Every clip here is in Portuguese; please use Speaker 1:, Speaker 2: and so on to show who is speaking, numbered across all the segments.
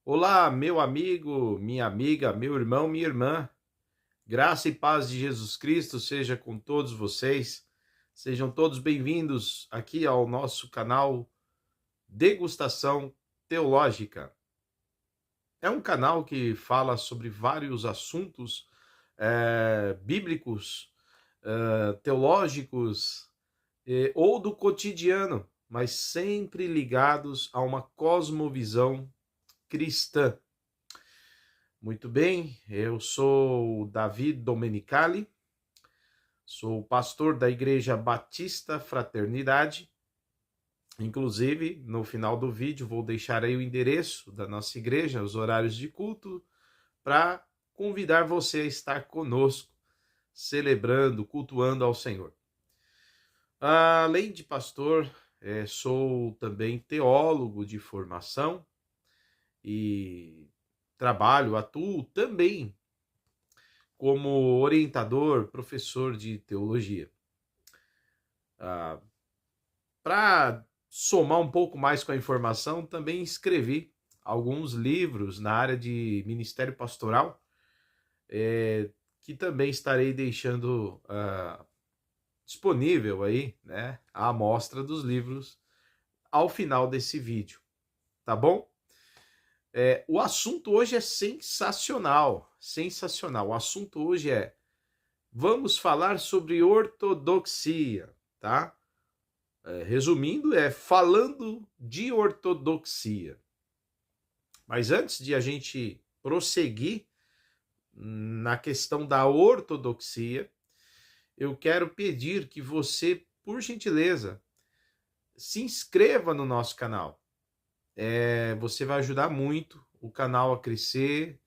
Speaker 1: Olá, meu amigo, minha amiga, meu irmão, minha irmã. Graça e paz de Jesus Cristo seja com todos vocês. Sejam todos bem-vindos aqui ao nosso canal Degustação Teológica. É um canal que fala sobre vários assuntos bíblicos, teológicos ou do cotidiano, mas sempre ligados a uma cosmovisão cristã. Muito bem, eu sou o Davi Domenicali, sou pastor da Igreja Batista Fraternidade. Inclusive, no final do vídeo, vou deixar aí o endereço da nossa igreja, os horários de culto, para convidar você a estar conosco, celebrando, cultuando ao Senhor. Além de pastor, sou também teólogo de formação e atuo também como orientador, professor de teologia. Para somar um pouco mais com a informação, também escrevi alguns livros na área de ministério pastoral, que também estarei deixando disponível aí, né, a amostra dos livros ao final desse vídeo, tá bom? O assunto hoje é sensacional, sensacional. O assunto hoje vamos falar sobre ortodoxia, tá? Resumindo, falando de ortodoxia. Mas antes de a gente prosseguir na questão da ortodoxia, eu quero pedir que você, por gentileza, se inscreva no nosso canal. Você vai ajudar muito o canal a crescer,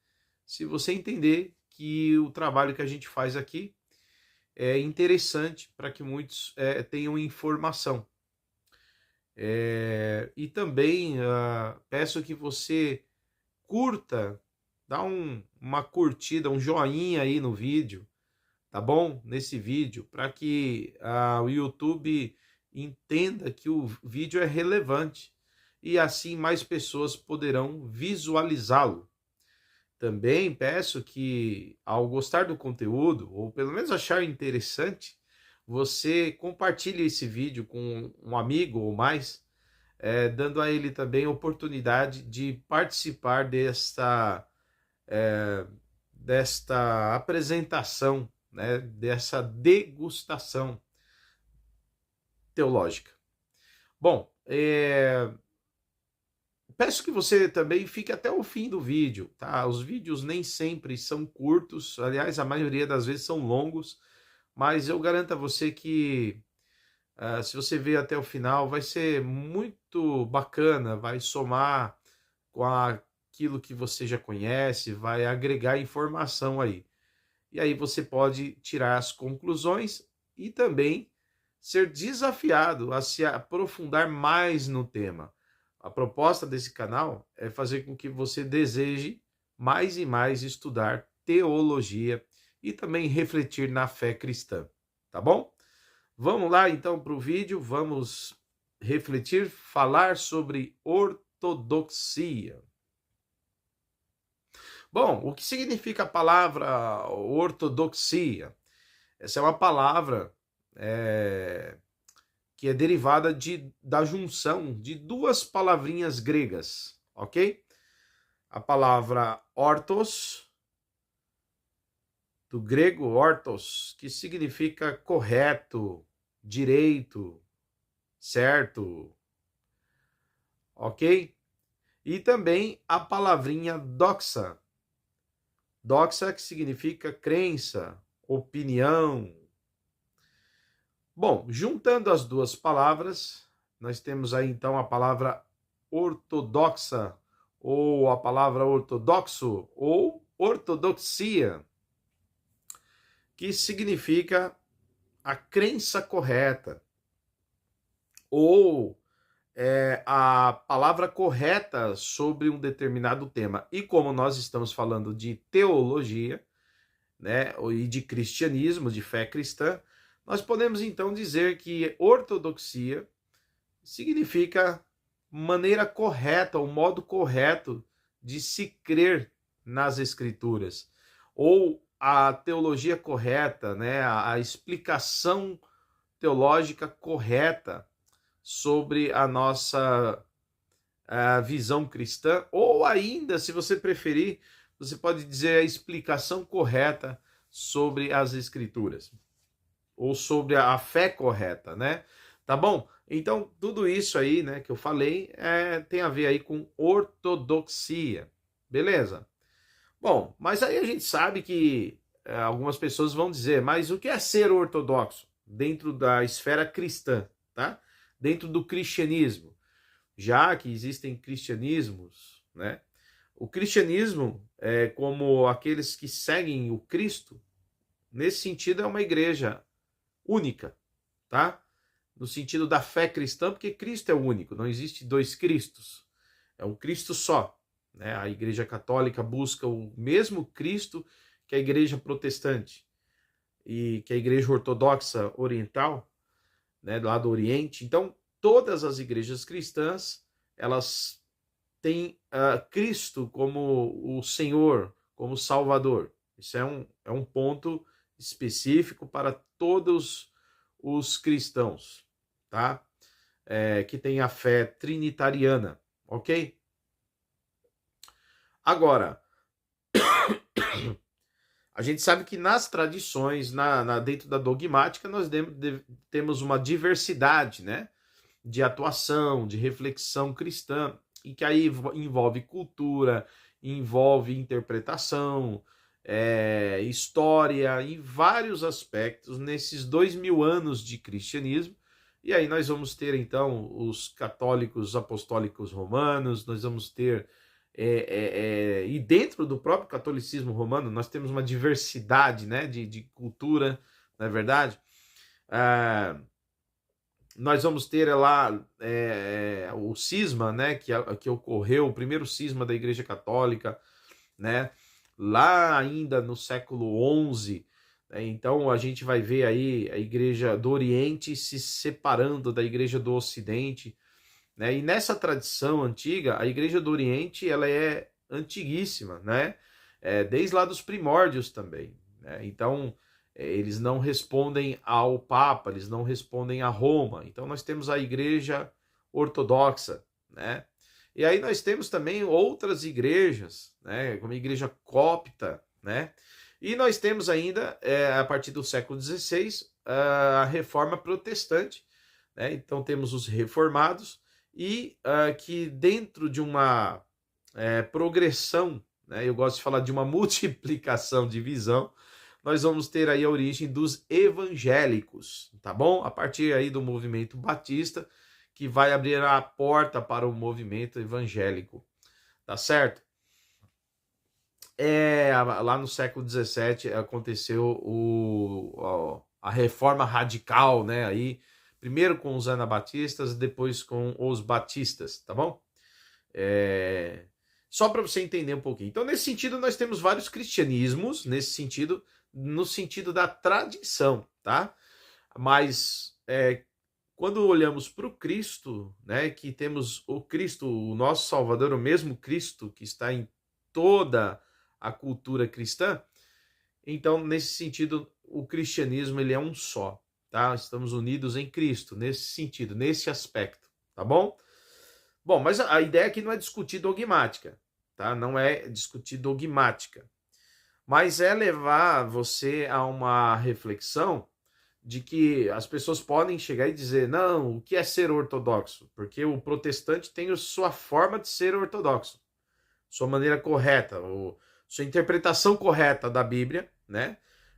Speaker 1: se você entender que o trabalho que a gente faz aqui é interessante para que muitos tenham informação. E também peço que você curta, dá uma curtida, um joinha aí no vídeo, tá bom? Nesse vídeo, para que o YouTube entenda que o vídeo é relevante e assim mais pessoas poderão visualizá-lo. Também peço que, ao gostar do conteúdo, ou pelo menos achar interessante, você compartilhe esse vídeo com um amigo ou mais, dando a ele também a oportunidade de participar desta apresentação, né, dessa degustação teológica. Bom, peço que você também fique até o fim do vídeo, tá? Os vídeos nem sempre são curtos, aliás, a maioria das vezes são longos, mas eu garanto a você que se você ver até o final, vai ser muito bacana, vai somar com aquilo que você já conhece, vai agregar informação aí. E aí você pode tirar as conclusões e também ser desafiado a se aprofundar mais no tema. A proposta desse canal é fazer com que você deseje mais e mais estudar teologia e também refletir na fé cristã, tá bom? Vamos lá então para o vídeo, vamos refletir, falar sobre ortodoxia. Bom, o que significa a palavra ortodoxia? Essa é uma palavra que é derivada da junção de duas palavrinhas gregas, ok? A palavra ortos, do grego ortos, que significa correto, direito, certo, ok? E também a palavrinha doxa, doxa que significa crença, opinião. Bom, juntando as duas palavras, nós temos aí então a palavra ortodoxa, ou a palavra ortodoxo, ou ortodoxia, que significa a crença correta, ou a palavra correta sobre um determinado tema. E como nós estamos falando de teologia, né, e de cristianismo, de fé cristã, nós podemos então dizer que ortodoxia significa maneira correta, o modo correto de se crer nas Escrituras, ou a teologia correta, né, a explicação teológica correta sobre a nossa visão cristã, ou ainda, se você preferir, você pode dizer a explicação correta sobre as Escrituras, ou sobre a fé correta, né? Tá bom? Então, tudo isso aí, né, que eu falei, tem a ver aí com ortodoxia, beleza? Bom, mas aí a gente sabe que algumas pessoas vão dizer, mas o que é ser ortodoxo dentro da esfera cristã, tá? Dentro do cristianismo, já que existem cristianismos, né? O cristianismo é como aqueles que seguem o Cristo, nesse sentido é uma igreja única, tá? No sentido da fé cristã, porque Cristo é o único, não existe dois Cristos, é um Cristo só, né? A Igreja Católica busca o mesmo Cristo que a Igreja Protestante e que a Igreja Ortodoxa Oriental, né, lá do Oriente. Então, todas as igrejas cristãs, elas têm Cristo como o Senhor, como Salvador. Isso é um ponto específico para todos os cristãos, tá? Que tem a fé trinitariana, ok? Agora, a gente sabe que nas tradições, dentro da dogmática, nós temos uma diversidade, né, de atuação, de reflexão cristã, e que aí envolve cultura, envolve interpretação, história, e vários aspectos nesses 2000 anos de cristianismo. E aí nós vamos ter, então, os católicos apostólicos romanos, nós vamos ter... e dentro do próprio catolicismo romano, nós temos uma diversidade, né, de cultura, não é verdade? Nós vamos ter lá o cisma, né, que ocorreu, o primeiro cisma da Igreja Católica, né, lá ainda no século XI. Então a gente vai ver aí a Igreja do Oriente se separando da Igreja do Ocidente, né? E nessa tradição antiga, a Igreja do Oriente ela é antiguíssima, né? Desde lá dos primórdios também, né? Então eles não respondem ao Papa, eles não respondem a Roma. Então nós temos a Igreja Ortodoxa, né? E aí nós temos também outras igrejas, né? Como a Igreja Copta, né? E nós temos ainda, a partir do século XVI, a Reforma Protestante, né? Então temos os reformados, e que dentro de uma progressão, né, eu gosto de falar de uma multiplicação de visão, nós vamos ter aí a origem dos evangélicos, tá bom? A partir aí do movimento batista, que vai abrir a porta para o movimento evangélico, tá certo? Lá no século XVII aconteceu a reforma radical, né, aí, primeiro com os anabatistas, depois com os batistas, tá bom? Só para você entender um pouquinho. Então, nesse sentido, nós temos vários cristianismos, nesse sentido, no sentido da tradição, tá? Mas quando olhamos para o Cristo, né, que temos o Cristo, o nosso Salvador, o mesmo Cristo que está em toda a cultura cristã, então, nesse sentido, o cristianismo ele é um só, tá? Estamos unidos em Cristo, nesse sentido, nesse aspecto, tá bom? Bom, mas a ideia aqui não é discutir dogmática, tá? Não é discutir dogmática, mas é levar você a uma reflexão de que as pessoas podem chegar e dizer, não, o que é ser ortodoxo? Porque o protestante tem a sua forma de ser ortodoxo, sua maneira correta, sua interpretação correta da Bíblia, né?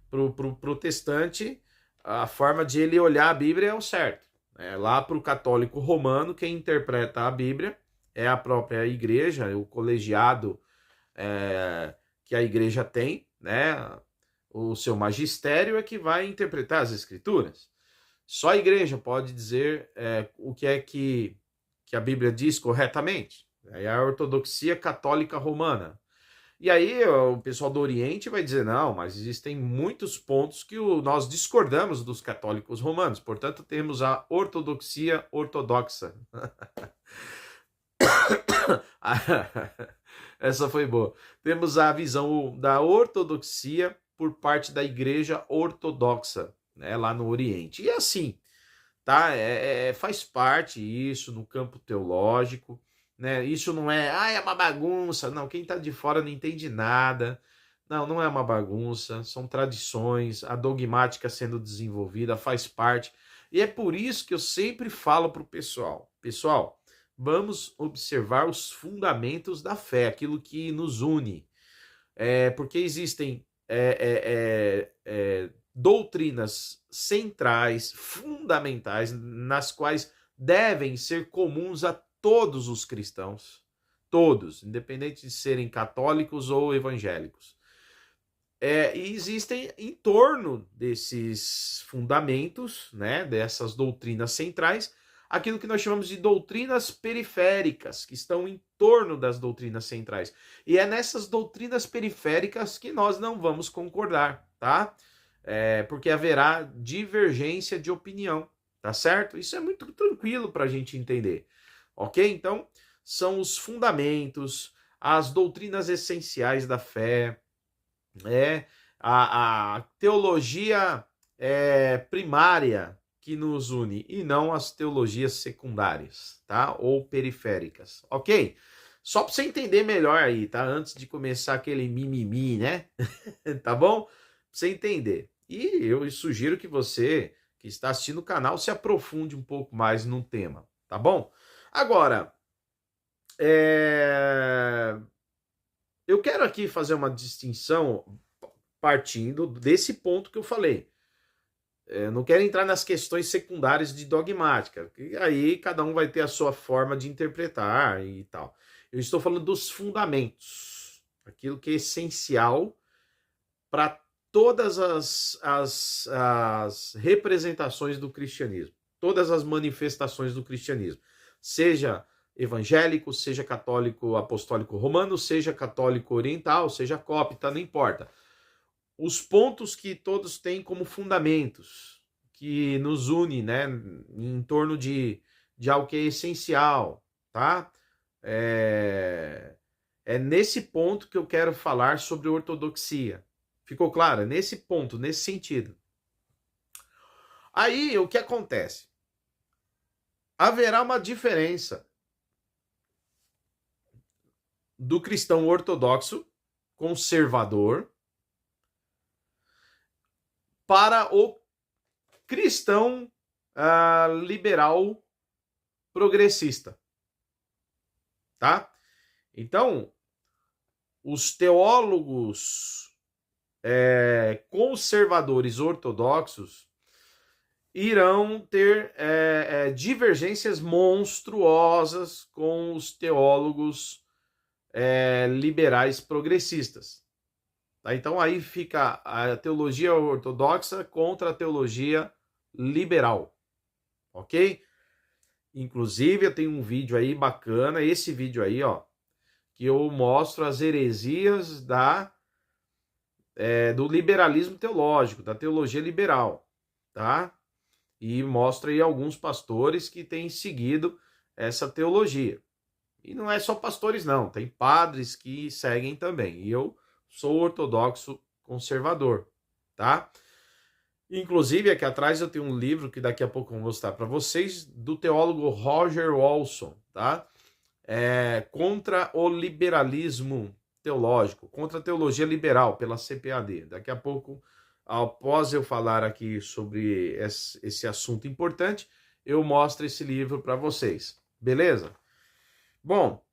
Speaker 1: Para o protestante, a forma de ele olhar a Bíblia é o certo. Lá para o católico romano, quem interpreta a Bíblia é a própria igreja, o colegiado que a igreja tem, né? O seu magistério é que vai interpretar as escrituras. Só a igreja pode dizer o que é que a Bíblia diz corretamente. É a ortodoxia católica romana. E aí o pessoal do Oriente vai dizer, não, mas existem muitos pontos que nós discordamos dos católicos romanos. Portanto, temos a ortodoxia ortodoxa. Essa foi boa. Temos a visão da ortodoxia por parte da igreja ortodoxa, né, lá no Oriente. E assim, tá? Faz parte isso no campo teológico, né? Isso não é, é uma bagunça. Não, quem tá de fora não entende nada. Não, não é uma bagunça, são tradições, a dogmática sendo desenvolvida faz parte. E é por isso que eu sempre falo para o pessoal: pessoal, vamos observar os fundamentos da fé, aquilo que nos une. Porque existem doutrinas centrais, fundamentais, nas quais devem ser comuns a todos os cristãos, todos, independente de serem católicos ou evangélicos. E existem em torno desses fundamentos, né, dessas doutrinas centrais, aquilo que nós chamamos de doutrinas periféricas, que estão em torno das doutrinas centrais. E é nessas doutrinas periféricas que nós não vamos concordar, tá? Porque haverá divergência de opinião, tá certo? Isso é muito tranquilo para a gente entender, ok? Então, são os fundamentos, as doutrinas essenciais da fé, a teologia primária que nos une e não as teologias secundárias, tá? Ou periféricas, ok? Só para você entender melhor aí, tá? Antes de começar aquele mimimi, né? Tá bom? Pra você entender. E eu sugiro que você que está assistindo o canal se aprofunde um pouco mais no tema, tá bom? Agora, eu quero aqui fazer uma distinção partindo desse ponto que eu falei. Eu não quero entrar nas questões secundárias de dogmática, que aí cada um vai ter a sua forma de interpretar e tal. Eu estou falando dos fundamentos, aquilo que é essencial para todas as representações do cristianismo, todas as manifestações do cristianismo, seja evangélico, seja católico apostólico romano, seja católico oriental, seja cópita, não importa. Os pontos que todos têm como fundamentos, que nos une, né, em torno de algo que é essencial, tá? É nesse ponto que eu quero falar sobre ortodoxia. Ficou claro? É nesse ponto, nesse sentido. Aí, o que acontece? Haverá uma diferença do cristão ortodoxo, conservador, para o cristão liberal progressista, tá? Então, os teólogos conservadores ortodoxos irão ter divergências monstruosas com os teólogos liberais progressistas. Tá? Então aí fica a teologia ortodoxa contra a teologia liberal, ok? Inclusive eu tenho um vídeo aí bacana, esse vídeo aí, ó, que eu mostro as heresias do liberalismo teológico, da teologia liberal, tá? E mostra aí alguns pastores que têm seguido essa teologia. E não é só pastores não, tem padres que seguem também. E eu sou ortodoxo conservador, tá? Inclusive, aqui atrás eu tenho um livro que daqui a pouco eu vou mostrar para vocês, do teólogo Roger Walson, tá? Contra o liberalismo teológico, contra a teologia liberal, pela CPAD. Daqui a pouco, após eu falar aqui sobre esse assunto importante, eu mostro esse livro para vocês, beleza? Bom,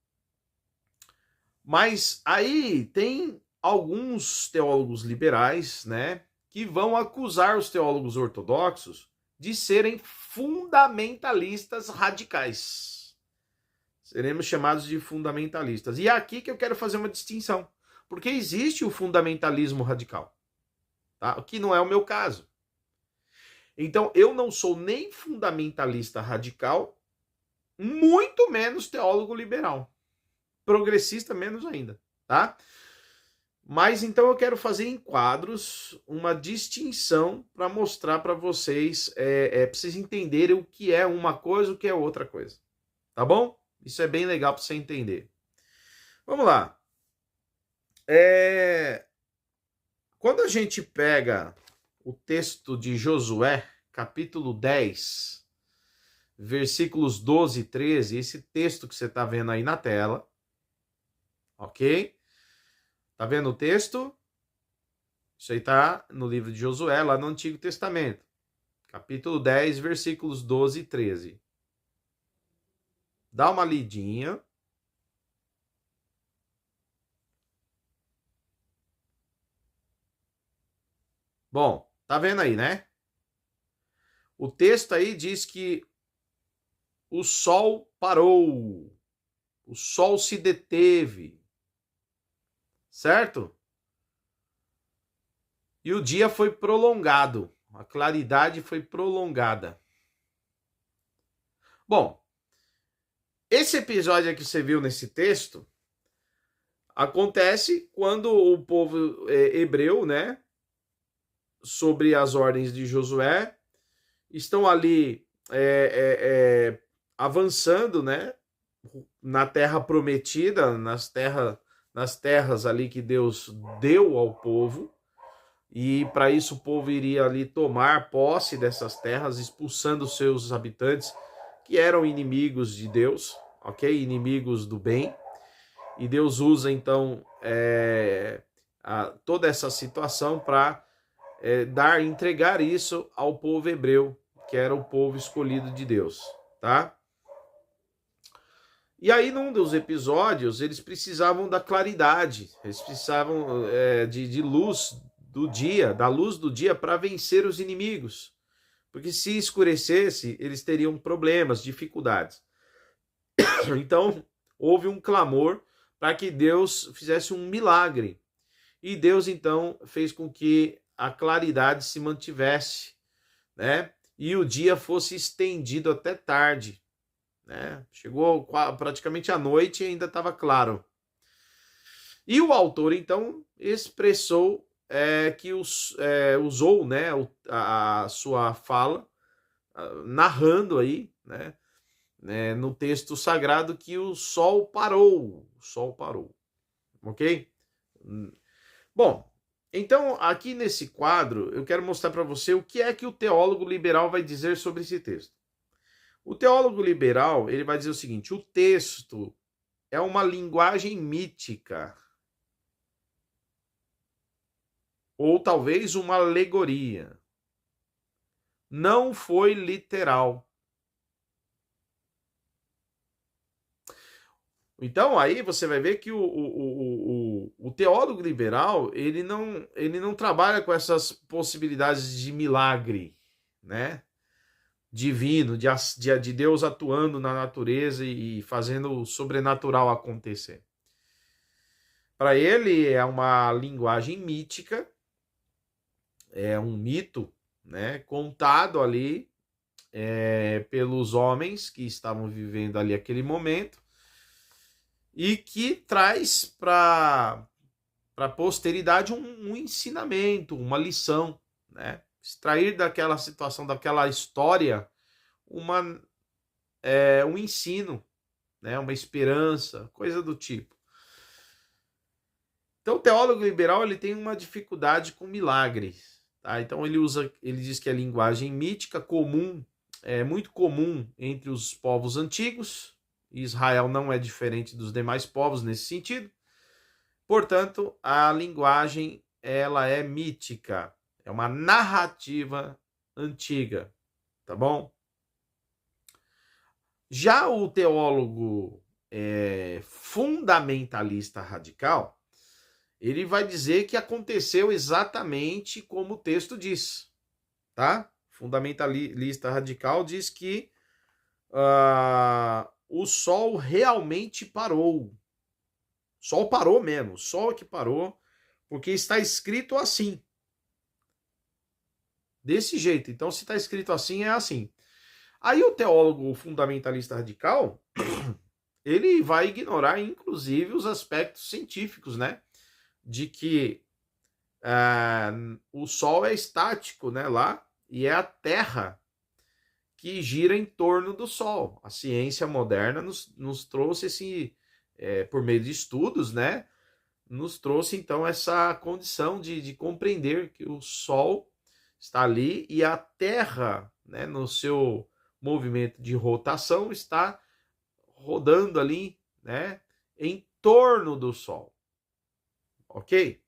Speaker 1: mas aí tem alguns teólogos liberais, né, que vão acusar os teólogos ortodoxos de serem fundamentalistas radicais. Seremos chamados de fundamentalistas. E é aqui que eu quero fazer uma distinção, porque existe o fundamentalismo radical, tá? Que não é o meu caso. Então, eu não sou nem fundamentalista radical, muito menos teólogo liberal. Progressista menos ainda, tá? Mas então eu quero fazer em quadros uma distinção para mostrar para vocês, para vocês entenderem o que é uma coisa e o que é outra coisa, tá bom? Isso é bem legal para você entender. Vamos lá. Quando a gente pega o texto de Josué, capítulo 10, versículos 12 e 13, esse texto que você está vendo aí na tela, ok? Tá vendo o texto? Isso aí está no livro de Josué, lá no Antigo Testamento. Capítulo 10, versículos 12 e 13. Dá uma lidinha. Bom, tá vendo aí, né? O texto aí diz que o sol parou, o sol se deteve, certo? E o dia foi prolongado, a claridade foi prolongada. Bom, esse episódio que você viu nesse texto acontece quando o povo hebreu, né, sobre as ordens de Josué, estão ali avançando, né, na terra prometida, nas terras ali que Deus deu ao povo, e para isso o povo iria ali tomar posse dessas terras, expulsando seus habitantes, que eram inimigos de Deus, ok? Inimigos do bem. E Deus usa então toda essa situação para entregar isso ao povo hebreu, que era o povo escolhido de Deus, tá? E aí, num dos episódios, eles precisavam da claridade, eles precisavam de luz do dia, da luz do dia para vencer os inimigos. Porque se escurecesse, eles teriam problemas, dificuldades. Então, houve um clamor para que Deus fizesse um milagre. E Deus, então, fez com que a claridade se mantivesse, né? E o dia fosse estendido até tarde, né? Chegou praticamente à noite e ainda estava claro. E o autor, então, expressou que usou, né, a sua fala, narrando aí, né, no texto sagrado, que o sol parou. O sol parou. Ok? Bom, então aqui nesse quadro eu quero mostrar para você o que é que o teólogo liberal vai dizer sobre esse texto. O teólogo liberal, ele vai dizer o seguinte: o texto é uma linguagem mítica, ou talvez uma alegoria. Não foi literal. Então aí você vai ver que o teólogo liberal ele não trabalha com essas possibilidades de milagre, né? Divino, de Deus atuando na natureza e fazendo o sobrenatural acontecer. Para ele é uma linguagem mítica, é um mito, né, contado ali pelos homens que estavam vivendo ali aquele momento e que traz para a posteridade um ensinamento, uma lição, né? Extrair daquela situação, daquela história, um ensino, né? Uma esperança, coisa do tipo. Então o teólogo liberal ele tem uma dificuldade com milagres, tá? Então ele diz que a linguagem mítica comum é muito comum entre os povos antigos. Israel não é diferente dos demais povos nesse sentido. Portanto, a linguagem ela é mítica, é uma narrativa antiga, tá bom? Já o teólogo fundamentalista radical, ele vai dizer que aconteceu exatamente como o texto diz, tá? Fundamentalista radical diz que o sol realmente parou. O sol parou mesmo, o sol é que parou, porque está escrito assim. Desse jeito. Então, se está escrito assim, é assim. Aí o teólogo fundamentalista radical, ele vai ignorar, inclusive, os aspectos científicos, né? De que o Sol é estático, né? Lá, e é a Terra que gira em torno do Sol. A ciência moderna nos trouxe esse, por meio de estudos, né? Nos trouxe então essa condição de compreender que o Sol está ali e a Terra, né, no seu movimento de rotação, está rodando ali, né, em torno do Sol. Ok?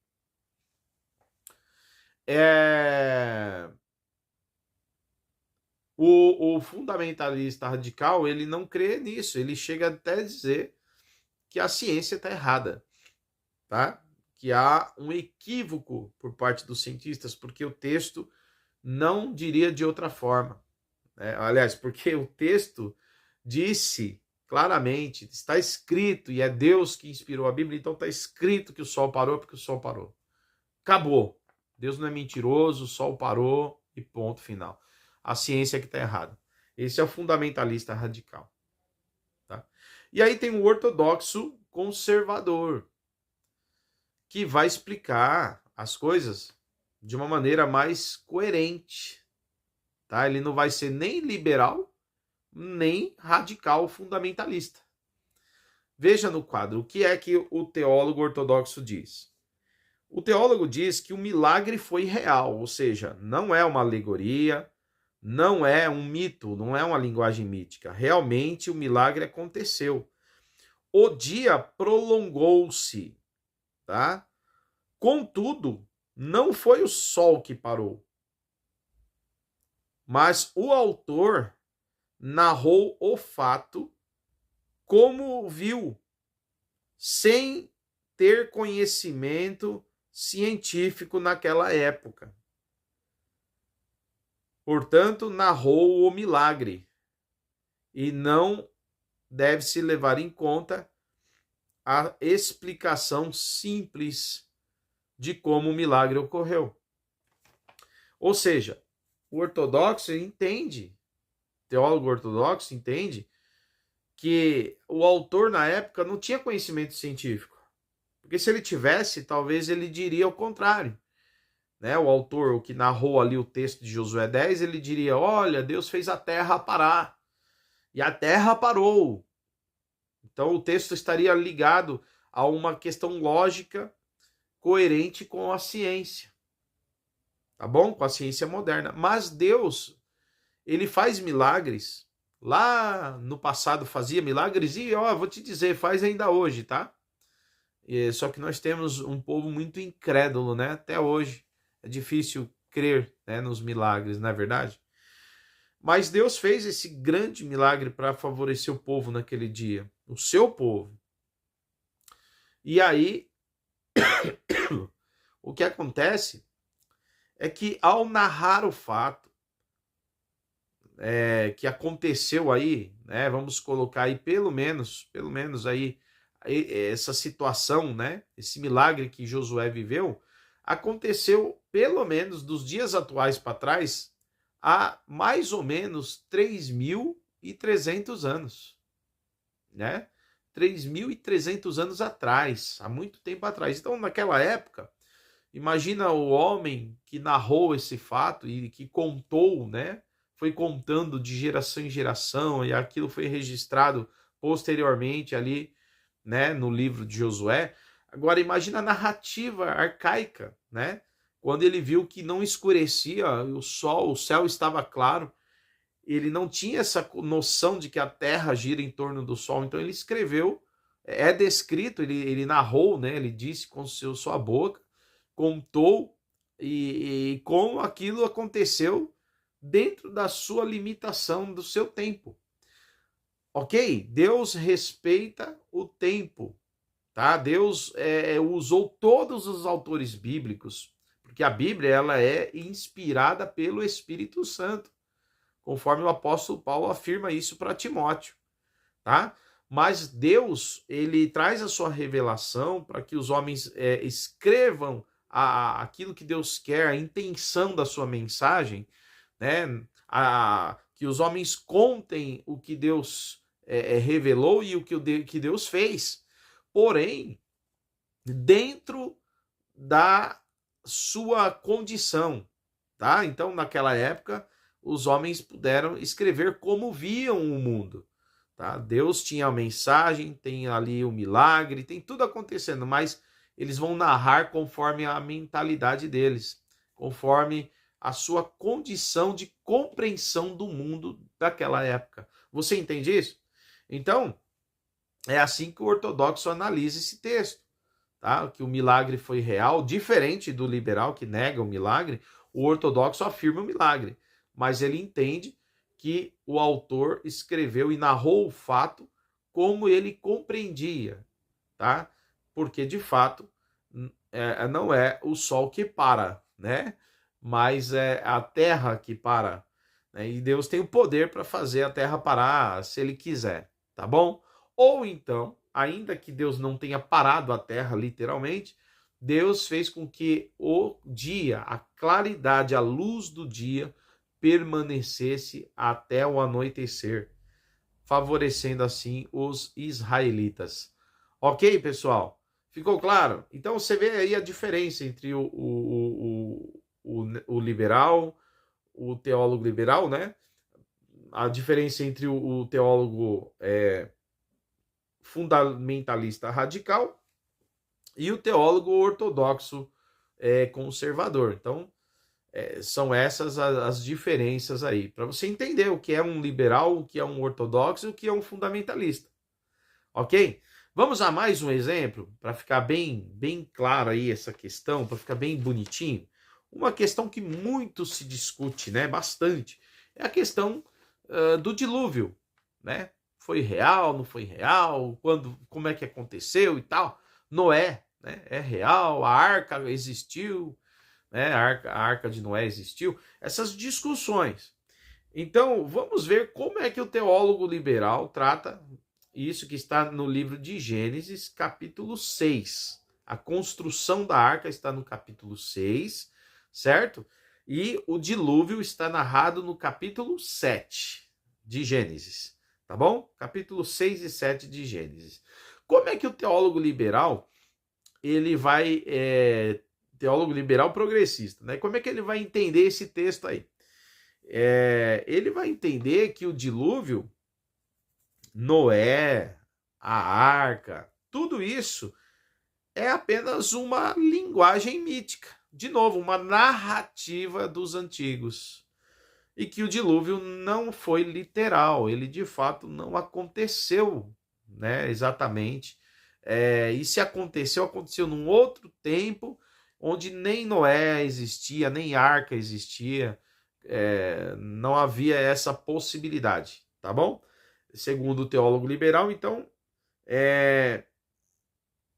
Speaker 1: O fundamentalista radical, ele não crê nisso, ele chega até a dizer que a ciência está errada, tá? Que há um equívoco por parte dos cientistas, porque o texto não diria de outra forma. Né? Aliás, porque o texto disse claramente, está escrito, e é Deus que inspirou a Bíblia, então está escrito que o Sol parou porque o Sol parou. Acabou. Deus não é mentiroso, o Sol parou e ponto final. A ciência é que está errada. Esse é o fundamentalista radical. Tá? E aí tem o ortodoxo conservador, que vai explicar as coisas de uma maneira mais coerente. Tá? Ele não vai ser nem liberal, nem radical fundamentalista. Veja no quadro o que é que o teólogo ortodoxo diz. O teólogo diz que o milagre foi real, ou seja, não é uma alegoria, não é um mito, não é uma linguagem mítica. Realmente o milagre aconteceu. O dia prolongou-se, tá? Contudo, não foi o sol que parou, mas o autor narrou o fato como viu, sem ter conhecimento científico naquela época. Portanto, narrou o milagre e não deve-se levar em conta a explicação simples de como o milagre ocorreu. Ou seja, o ortodoxo entende, o teólogo ortodoxo entende que o autor na época não tinha conhecimento científico. Porque se ele tivesse, talvez ele diria o contrário. Né? O autor, o que narrou ali o texto de Josué 10, ele diria, olha, Deus fez a terra parar. E a terra parou. Então o texto estaria ligado a uma questão lógica coerente com a ciência. Tá bom? Com a ciência moderna. Mas Deus, ele faz milagres. Lá no passado fazia milagres e, vou te dizer, faz ainda hoje, tá? Só que nós temos um povo muito incrédulo, né? Até hoje. É difícil crer, né, nos milagres, não é verdade? Mas Deus fez esse grande milagre para favorecer o povo naquele dia. O seu povo. E aí, o que acontece é que ao narrar o fato que aconteceu aí, né, vamos colocar aí pelo menos aí essa situação, né, esse milagre que Josué viveu, aconteceu pelo menos dos dias atuais para trás há mais ou menos 3.300 anos, né? 3.300 anos atrás, há muito tempo atrás. Então, naquela época, imagina o homem que narrou esse fato e que contou, né? Foi contando de geração em geração e aquilo foi registrado posteriormente ali, né, no livro de Josué. Agora imagina a narrativa arcaica, né? Quando ele viu que não escurecia o sol, o céu estava claro, ele não tinha essa noção de que a Terra gira em torno do Sol, então ele escreveu, é descrito, ele narrou, né? Ele disse com sua boca, contou e como aquilo aconteceu dentro da sua limitação, do seu tempo. Ok? Deus respeita o tempo, tá? Deus usou todos os autores bíblicos, porque a Bíblia ela é inspirada pelo Espírito Santo, conforme o apóstolo Paulo afirma isso para Timóteo, tá? Mas Deus, ele traz a sua revelação para que os homens escrevam aquilo que Deus quer, a intenção da sua mensagem, né? Que os homens contem o que Deus revelou e o que Deus fez. Porém, dentro da sua condição, tá? Então, naquela época, os homens puderam escrever como viam o mundo. Tá? Deus tinha a mensagem, tem ali o milagre, tem tudo acontecendo, mas eles vão narrar conforme a mentalidade deles, conforme a sua condição de compreensão do mundo daquela época. Você entende isso? Então, é assim que o ortodoxo analisa esse texto, tá? Que o milagre foi real, diferente do liberal que nega o milagre, o ortodoxo afirma o milagre, mas ele entende que o autor escreveu e narrou o fato como ele compreendia, tá? Porque de fato não é o sol que para, né? Mas é a terra que para, né? E Deus tem o poder para fazer a terra parar se ele quiser, tá bom? Ou então, ainda que Deus não tenha parado a terra literalmente, Deus fez com que o dia, a claridade, a luz do dia permanecesse até o anoitecer, favorecendo assim os israelitas. Ok, pessoal? Ficou claro? Então você vê aí a diferença entre o liberal, o teólogo liberal, né? A diferença entre o teólogo fundamentalista radical e o teólogo ortodoxo conservador. Então, são essas as diferenças aí, para você entender o que é um liberal, o que é um ortodoxo e o que é um fundamentalista. Ok? Vamos a mais um exemplo, para ficar bem claro aí essa questão, para ficar bem bonitinho. Uma questão que muito se discute, né, bastante, é a questão do dilúvio, né? Foi real, não foi real, como é que aconteceu e tal. Noé, né, é real, a arca existiu, né, a arca de Noé existiu. Essas discussões. Então, vamos ver como é que o teólogo liberal trata isso que está no livro de Gênesis, capítulo 6. A construção da arca está no capítulo 6, certo? E o dilúvio está narrado no capítulo 7 de Gênesis, tá bom? Capítulo 6 e 7 de Gênesis. Como é que o teólogo liberal, ele vai... teólogo liberal progressista, né? Como é que ele vai entender esse texto aí? Ele vai entender que o dilúvio, Noé, a arca, tudo isso é apenas uma linguagem mítica. De novo, uma narrativa dos antigos. E que o dilúvio não foi literal, ele de fato não aconteceu, né, exatamente. E se aconteceu, aconteceu num outro tempo, onde nem Noé existia, nem arca existia, não havia essa possibilidade, tá bom? Segundo o teólogo liberal, então,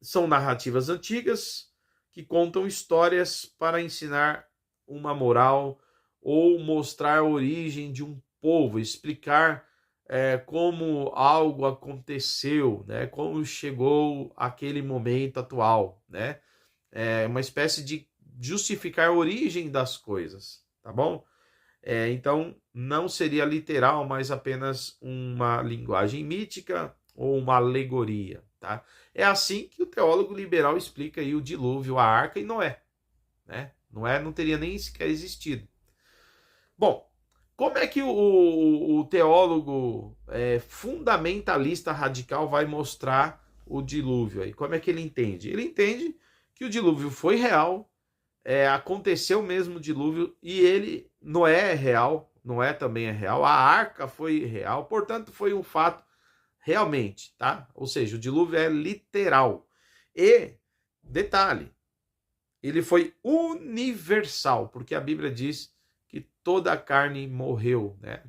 Speaker 1: são narrativas antigas que contam histórias para ensinar uma moral ou mostrar a origem de um povo, explicar como algo aconteceu, né? Como chegou aquele momento atual, né? É uma espécie de justificar a origem das coisas, tá bom? Então, não seria literal, mas apenas uma linguagem mítica ou uma alegoria, tá? É assim que o teólogo liberal explica aí o dilúvio, a arca e Noé, né? Noé não teria nem sequer existido. Bom, como é que o teólogo fundamentalista radical vai mostrar o dilúvio aí? Como é que ele entende? Ele entende que o dilúvio foi real, aconteceu mesmo o dilúvio e Noé é real, Noé também é real, a arca foi real, portanto foi um fato realmente, tá? Ou seja, o dilúvio é literal. E, detalhe, ele foi universal, porque a Bíblia diz que toda a carne morreu, né?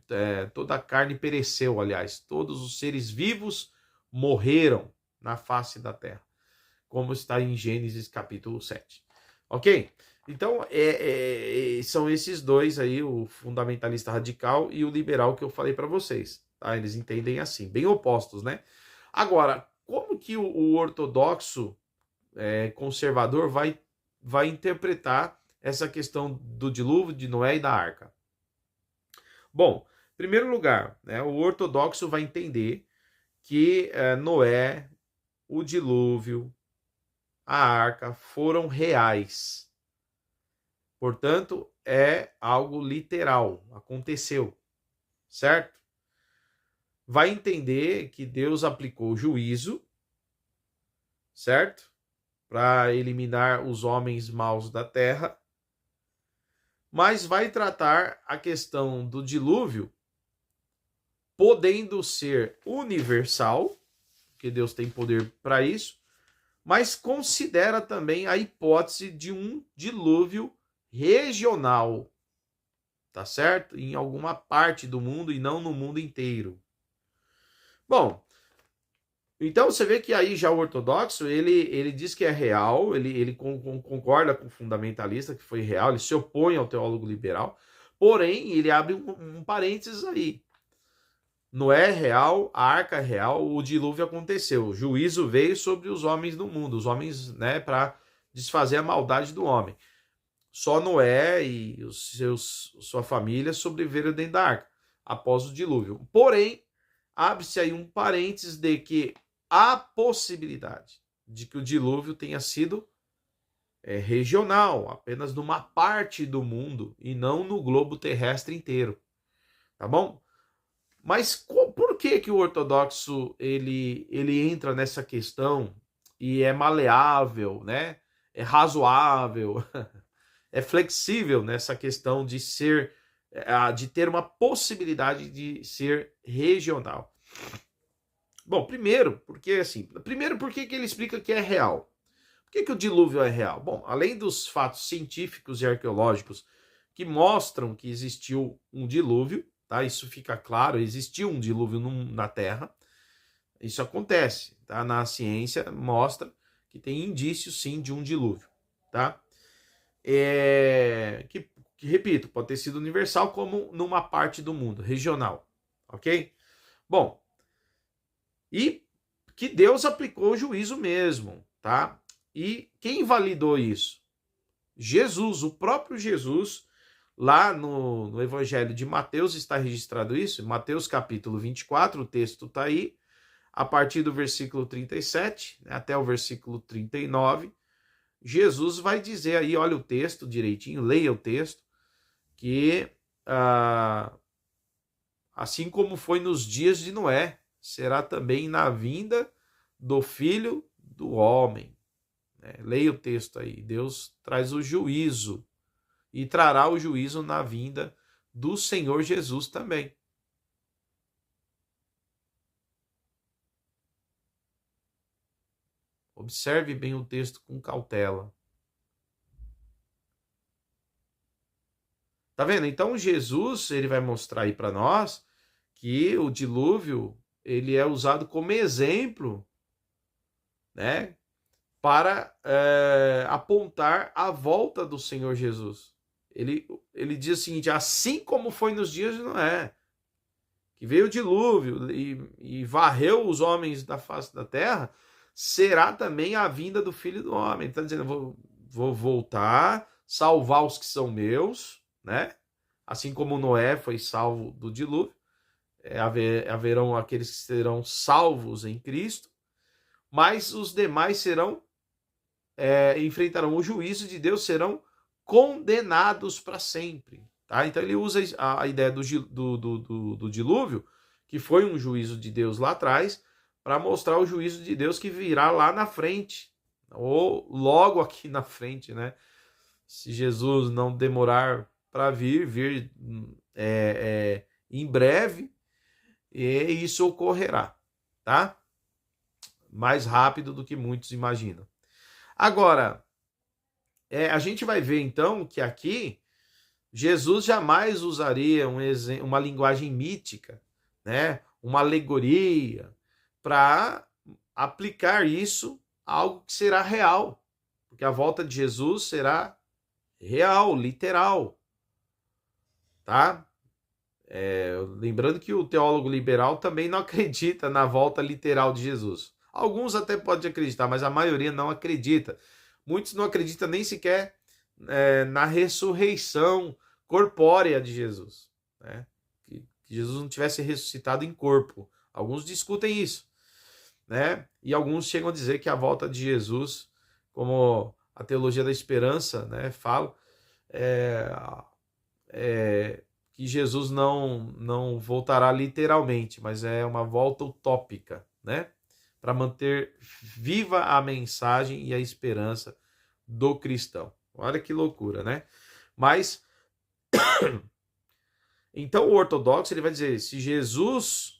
Speaker 1: Toda a carne pereceu, aliás, todos os seres vivos morreram na face da terra, como está em Gênesis capítulo 7. Ok? Então, são esses dois aí, o fundamentalista radical e o liberal que eu falei para vocês. Tá? Eles entendem assim, bem opostos, né? Agora, como que o ortodoxo conservador vai interpretar essa questão do dilúvio, de Noé e da arca? Bom, em primeiro lugar, né, o ortodoxo vai entender que Noé, o dilúvio, a arca foram reais. Portanto, é algo literal, aconteceu, certo? Vai entender que Deus aplicou juízo, certo? Para eliminar os homens maus da terra, mas vai tratar a questão do dilúvio podendo ser universal, porque Deus tem poder para isso, mas considera também a hipótese de um dilúvio regional, tá certo? Em alguma parte do mundo e não no mundo inteiro. Bom, então você vê que aí já o ortodoxo, ele diz que é real, ele concorda com o fundamentalista que foi real, ele se opõe ao teólogo liberal, porém ele abre um parênteses aí. Noé é real, a arca é real, o dilúvio aconteceu, o juízo veio sobre os homens do mundo, os homens, né, para desfazer a maldade do homem. Só Noé e sua família sobreviveram dentro da arca, após o dilúvio. Porém, abre-se aí um parênteses de que há possibilidade de que o dilúvio tenha sido regional, apenas numa parte do mundo e não no globo terrestre inteiro, tá bom? Mas por que o ortodoxo ele entra nessa questão e é maleável, né? É razoável, é flexível nessa questão de ser, de ter uma possibilidade de ser regional? Bom, primeiro, porque ele explica que é real. Por que o dilúvio é real? Bom, além dos fatos científicos e arqueológicos que mostram que existiu um dilúvio, tá? Isso fica claro, existiu um dilúvio na Terra. Isso acontece, tá? Na ciência mostra que tem indícios sim de um dilúvio, tá? Que repito, pode ter sido universal como numa parte do mundo, regional, ok? Bom, e que Deus aplicou o juízo mesmo, tá? E quem validou isso? Jesus, o próprio Jesus, lá no Evangelho de Mateus está registrado isso, Mateus capítulo 24, o texto está aí, a partir do versículo 37 até o versículo 39, Jesus vai dizer aí, olha o texto direitinho, leia o texto, que assim como foi nos dias de Noé, será também na vinda do Filho do Homem. Leia o texto aí, Deus traz o juízo e trará o juízo na vinda do Senhor Jesus também. Observe bem o texto com cautela. Tá vendo? Então Jesus, ele vai mostrar aí para nós que o dilúvio, ele é usado como exemplo, né, para apontar a volta do Senhor Jesus. Ele diz o seguinte, assim como foi nos dias de Noé, que veio o dilúvio e varreu os homens da face da terra, será também a vinda do Filho do Homem. Está dizendo, vou voltar, salvar os que são meus, né? Assim como Noé foi salvo do dilúvio, haverão aqueles que serão salvos em Cristo, mas os demais enfrentarão o juízo de Deus, serão condenados para sempre. Tá? Então ele usa a ideia do dilúvio, que foi um juízo de Deus lá atrás, para mostrar o juízo de Deus que virá lá na frente, ou logo aqui na frente, né? Se Jesus não demorar para vir em breve, e isso ocorrerá, tá? Mais rápido do que muitos imaginam. Agora, a gente vai ver então que aqui Jesus jamais usaria uma linguagem mítica, né? Uma alegoria, para aplicar isso a algo que será real. Porque a volta de Jesus será real, literal. Tá? Lembrando que o teólogo liberal também não acredita na volta literal de Jesus. Alguns até podem acreditar, mas a maioria não acredita. Muitos não acreditam nem sequer na ressurreição corpórea de Jesus, né? Que Jesus não tivesse ressuscitado em corpo. Alguns discutem isso, né? E alguns chegam a dizer que a volta de Jesus, como a teologia da esperança, né, fala, que Jesus não voltará literalmente, mas é uma volta utópica, né? Para manter viva a mensagem e a esperança do cristão. Olha que loucura, né? Mas, então o ortodoxo ele vai dizer, se Jesus,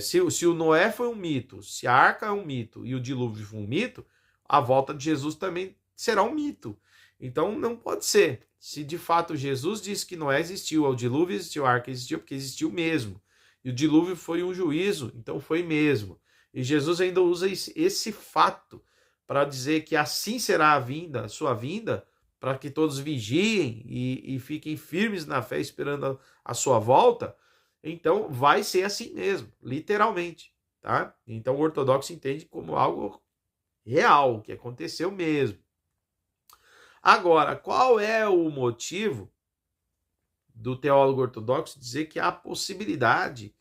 Speaker 1: se o Noé foi um mito, se a arca é um mito e o dilúvio foi um mito, a volta de Jesus também será um mito. Então não pode ser. Se de fato Jesus disse que Noé existiu, o dilúvio existiu, a arca existiu, porque existiu mesmo. E o dilúvio foi um juízo, então foi mesmo. E Jesus ainda usa esse fato para dizer que assim será a sua vinda, para que todos vigiem e fiquem firmes na fé, esperando a sua volta. Então vai ser assim mesmo, literalmente. Tá? Então o ortodoxo entende como algo real, que aconteceu mesmo. Agora, qual é o motivo do teólogo ortodoxo dizer que há possibilidade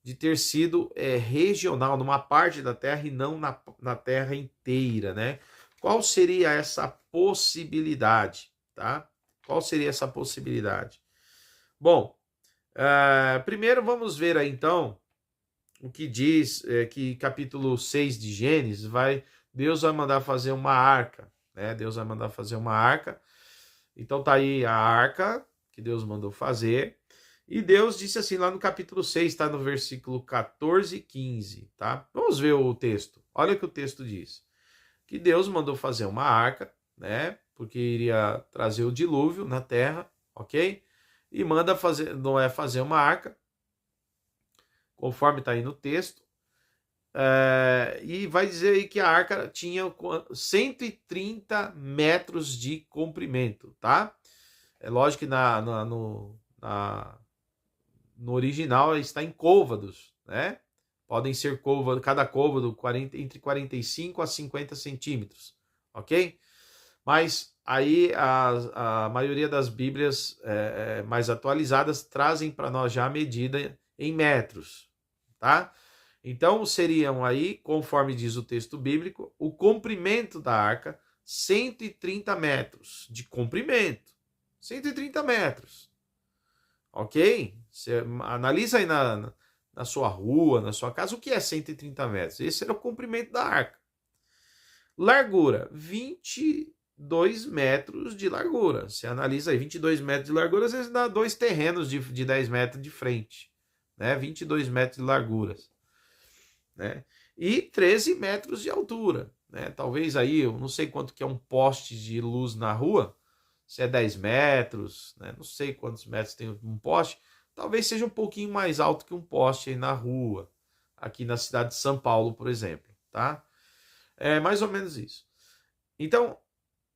Speaker 1: de ter sido regional, numa parte da Terra e não na Terra inteira, né? Qual seria essa possibilidade, tá? Qual seria essa possibilidade? Bom, primeiro vamos ver aí, então, o que diz que capítulo 6 de Gênesis, Deus vai mandar fazer uma arca, né? Deus vai mandar fazer uma arca. Então tá aí a arca que Deus mandou fazer. E Deus disse assim lá no capítulo 6, está no versículo 14 e 15, tá? Vamos ver o texto. Olha o que o texto diz. Que Deus mandou fazer uma arca, né? Porque iria trazer o dilúvio na terra, ok? E manda Noé fazer uma arca, conforme está aí no texto. E vai dizer aí que a arca tinha 130 metros de comprimento, tá? É lógico que no original está em côvados, né? Podem ser cada côvado entre 45 a 50 centímetros, ok? Mas aí a maioria das Bíblias mais atualizadas trazem para nós já a medida em metros, tá? Então seriam aí, conforme diz o texto bíblico, o comprimento da arca, 130 metros de comprimento. 130 metros. Ok? Você analisa aí na sua rua, na sua casa, o que é 130 metros? Esse era o comprimento da arca. Largura, 22 metros de largura. Você analisa aí, 22 metros de largura, às vezes dá 2 terrenos de 10 metros de frente. Né? 22 metros de largura. Né? E 13 metros de altura. Né? Talvez aí, eu não sei quanto que é um poste de luz na rua, se é 10 metros, né? Não sei quantos metros tem um poste, talvez seja um pouquinho mais alto que um poste aí na rua, aqui na cidade de São Paulo, por exemplo, tá? É mais ou menos isso. Então,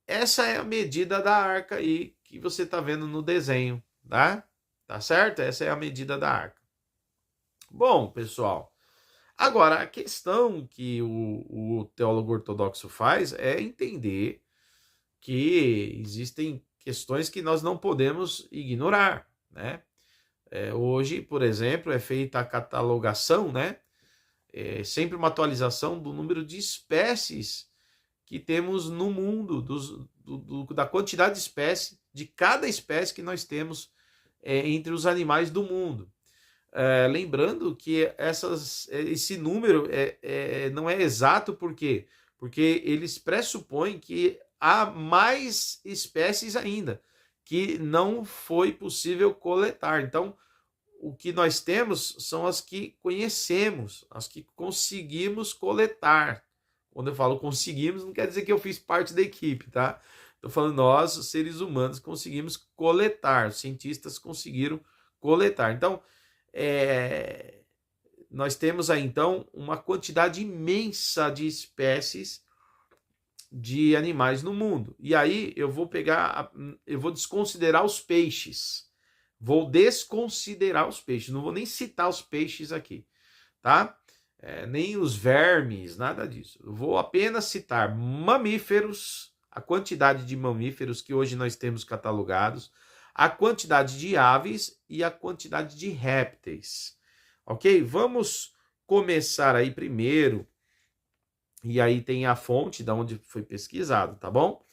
Speaker 1: essa é a medida da arca aí que você tá vendo no desenho, tá? Tá certo? Essa é a medida da arca. Bom, pessoal, agora a questão que o teólogo ortodoxo faz é entender que existem questões que nós não podemos ignorar, né? Hoje, por exemplo, é feita a catalogação, né? Sempre uma atualização do número de espécies que temos no mundo, da quantidade de espécies, de cada espécie que nós temos entre os animais do mundo. Lembrando que esse número não é exato, por quê? Porque eles pressupõem que há mais espécies ainda, que não foi possível coletar. Então, o que nós temos são as que conhecemos, as que conseguimos coletar. Quando eu falo conseguimos, não quer dizer que eu fiz parte da equipe, tá? Estou falando nós, os seres humanos, conseguimos coletar, os cientistas conseguiram coletar. Então, nós temos aí, então, uma quantidade imensa de espécies de animais no mundo. E aí eu vou desconsiderar os peixes. Vou desconsiderar os peixes. Não vou nem citar os peixes aqui, tá? Nem os vermes, nada disso. Eu vou apenas citar mamíferos, a quantidade de mamíferos que hoje nós temos catalogados, a quantidade de aves e a quantidade de répteis. Ok? Vamos começar aí primeiro. E aí tem a fonte de onde foi pesquisado, tá bom?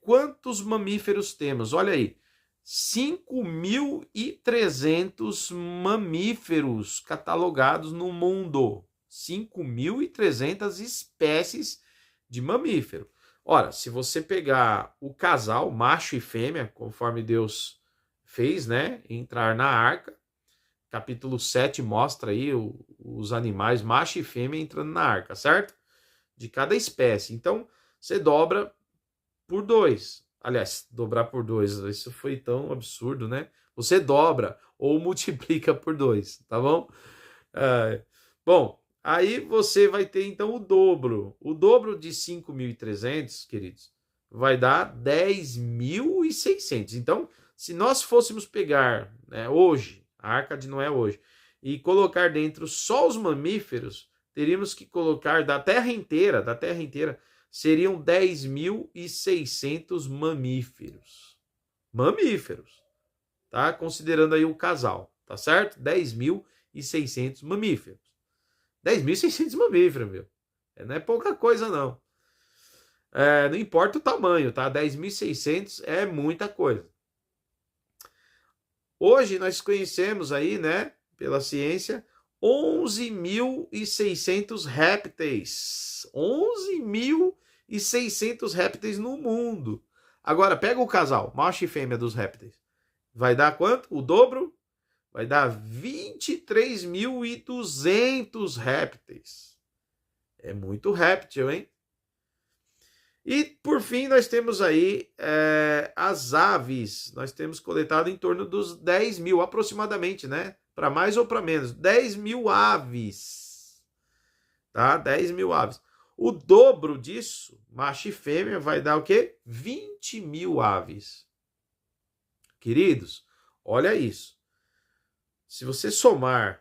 Speaker 1: Quantos mamíferos temos? Olha aí, 5.300 mamíferos catalogados no mundo. 5.300 espécies de mamífero. Ora, se você pegar o casal, macho e fêmea, conforme Deus fez, né, entrar na arca, capítulo 7 mostra aí os animais, macho e fêmea, entrando na arca, certo? De cada espécie. Então, você dobra por 2. Aliás, dobrar por 2, isso foi tão absurdo, né? Você dobra ou multiplica por 2, tá bom? Bom, aí você vai ter então o dobro. O dobro de 5.300, queridos, vai dar 10.600. Então, se nós fôssemos pegar, né, hoje, a Arca de Noé hoje, e colocar dentro só os mamíferos, teríamos que colocar da terra inteira, seriam 10.600 mamíferos. Mamíferos, tá? Considerando aí o casal, tá certo? 10.600 mamíferos. 10.600 mamíferos, meu. Não é pouca coisa, não. Não importa o tamanho, tá? 10.600 é muita coisa. Hoje nós conhecemos aí, né, pela ciência, 11.600 répteis. 11.600 répteis no mundo. Agora, pega o casal, macho e fêmea dos répteis. Vai dar quanto? O dobro? Vai dar 23.200 répteis. É muito réptil, hein? E, por fim, nós temos aí as aves. Nós temos coletado em torno dos 10.000, aproximadamente, né? Para mais ou para menos. 10.000 aves. Tá? 10.000 aves. O dobro disso, macho e fêmea, vai dar o quê? 20.000 aves. Queridos, olha isso. Se você somar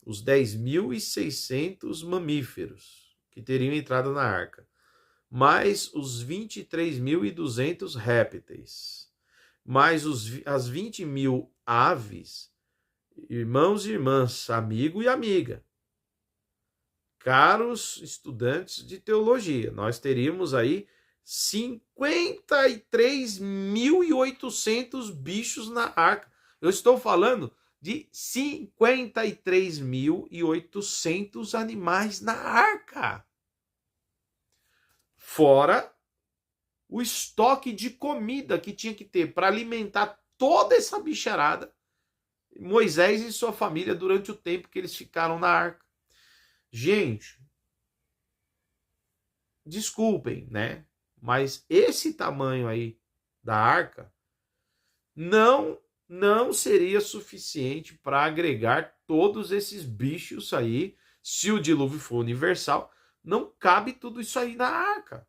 Speaker 1: os 10.600 mamíferos que teriam entrado na arca, mais os 23.200 répteis, mais as 20.000 aves, irmãos e irmãs, amigo e amiga, caros estudantes de teologia, nós teríamos aí 53.800 bichos na arca. Eu estou falando de 53.800 animais na arca. Fora o estoque de comida que tinha que ter para alimentar toda essa bicharada, Moisés e sua família, durante o tempo que eles ficaram na arca. Gente, desculpem, né? Mas esse tamanho aí da arca não seria suficiente para agregar todos esses bichos aí. Se o dilúvio for universal, não cabe tudo isso aí na arca.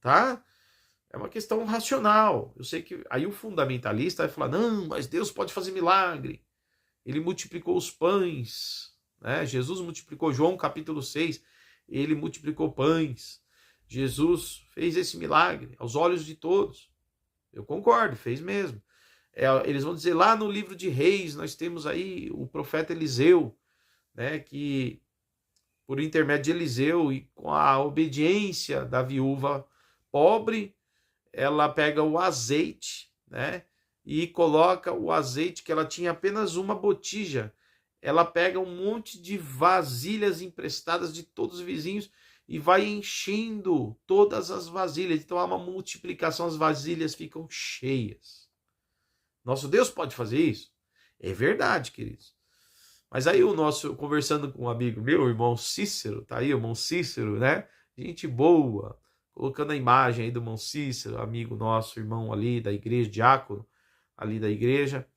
Speaker 1: Tá? É uma questão racional. Eu sei que aí o fundamentalista vai falar, não, mas Deus pode fazer milagre. Ele multiplicou os pães, né? Jesus multiplicou, João capítulo 6, ele multiplicou pães. Jesus fez esse milagre aos olhos de todos. Eu concordo, fez mesmo. Eles vão dizer, lá no livro de Reis, nós temos aí o profeta Eliseu, né, que por intermédio de Eliseu e com a obediência da viúva pobre, ela pega o azeite, né, e coloca o azeite, que ela tinha apenas uma botija. Ela pega um monte de vasilhas emprestadas de todos os vizinhos e vai enchendo todas as vasilhas. Então há uma multiplicação, as vasilhas ficam cheias. Nosso Deus pode fazer isso? É verdade, queridos. Mas aí conversando com um amigo meu, o irmão Cícero, tá aí o irmão Cícero, né? Gente boa, colocando a imagem aí do irmão Cícero, amigo nosso, irmão ali da igreja, diácono ali da igreja.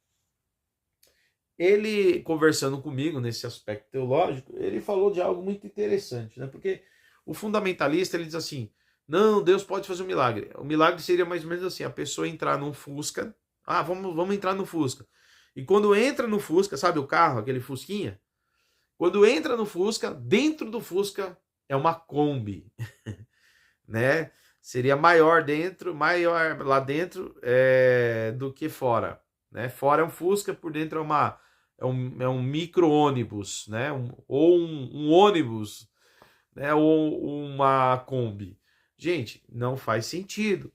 Speaker 1: Ele, conversando comigo nesse aspecto teológico, ele falou de algo muito interessante, né? Porque o fundamentalista, ele diz assim, não, Deus pode fazer um milagre. O milagre seria mais ou menos assim, a pessoa entrar num Fusca, vamos entrar no Fusca. E quando entra no Fusca, sabe o carro, aquele Fusquinha? Quando entra no Fusca, dentro do Fusca é uma Kombi, né? Seria maior lá dentro do que fora, né? Fora é um Fusca, por dentro é um micro-ônibus, né? Ou um ônibus, né? Ou uma Kombi. Gente, não faz sentido.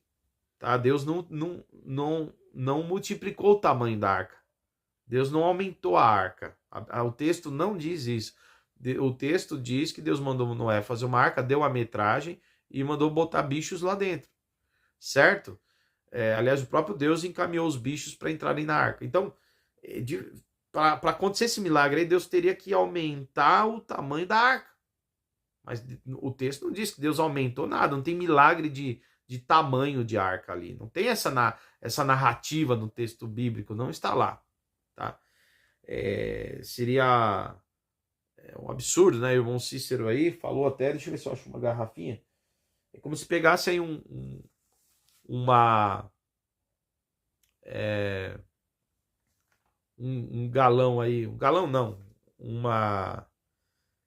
Speaker 1: Tá? Deus não multiplicou o tamanho da arca. Deus não aumentou a arca. O texto não diz isso. O texto diz que Deus mandou Noé fazer uma arca, deu a metragem e mandou botar bichos lá dentro. Certo? Aliás, o próprio Deus encaminhou os bichos para entrarem na arca. Então, para acontecer esse milagre aí, Deus teria que aumentar o tamanho da arca. Mas o texto não diz que Deus aumentou nada, não tem milagre de tamanho de arca ali. Não tem essa narrativa no texto bíblico, não está lá. Tá? Seria um absurdo, né? O irmão Cícero aí falou até, deixa eu ver se eu acho uma garrafinha. É como se pegasse aí um galão aí, um galão não, uma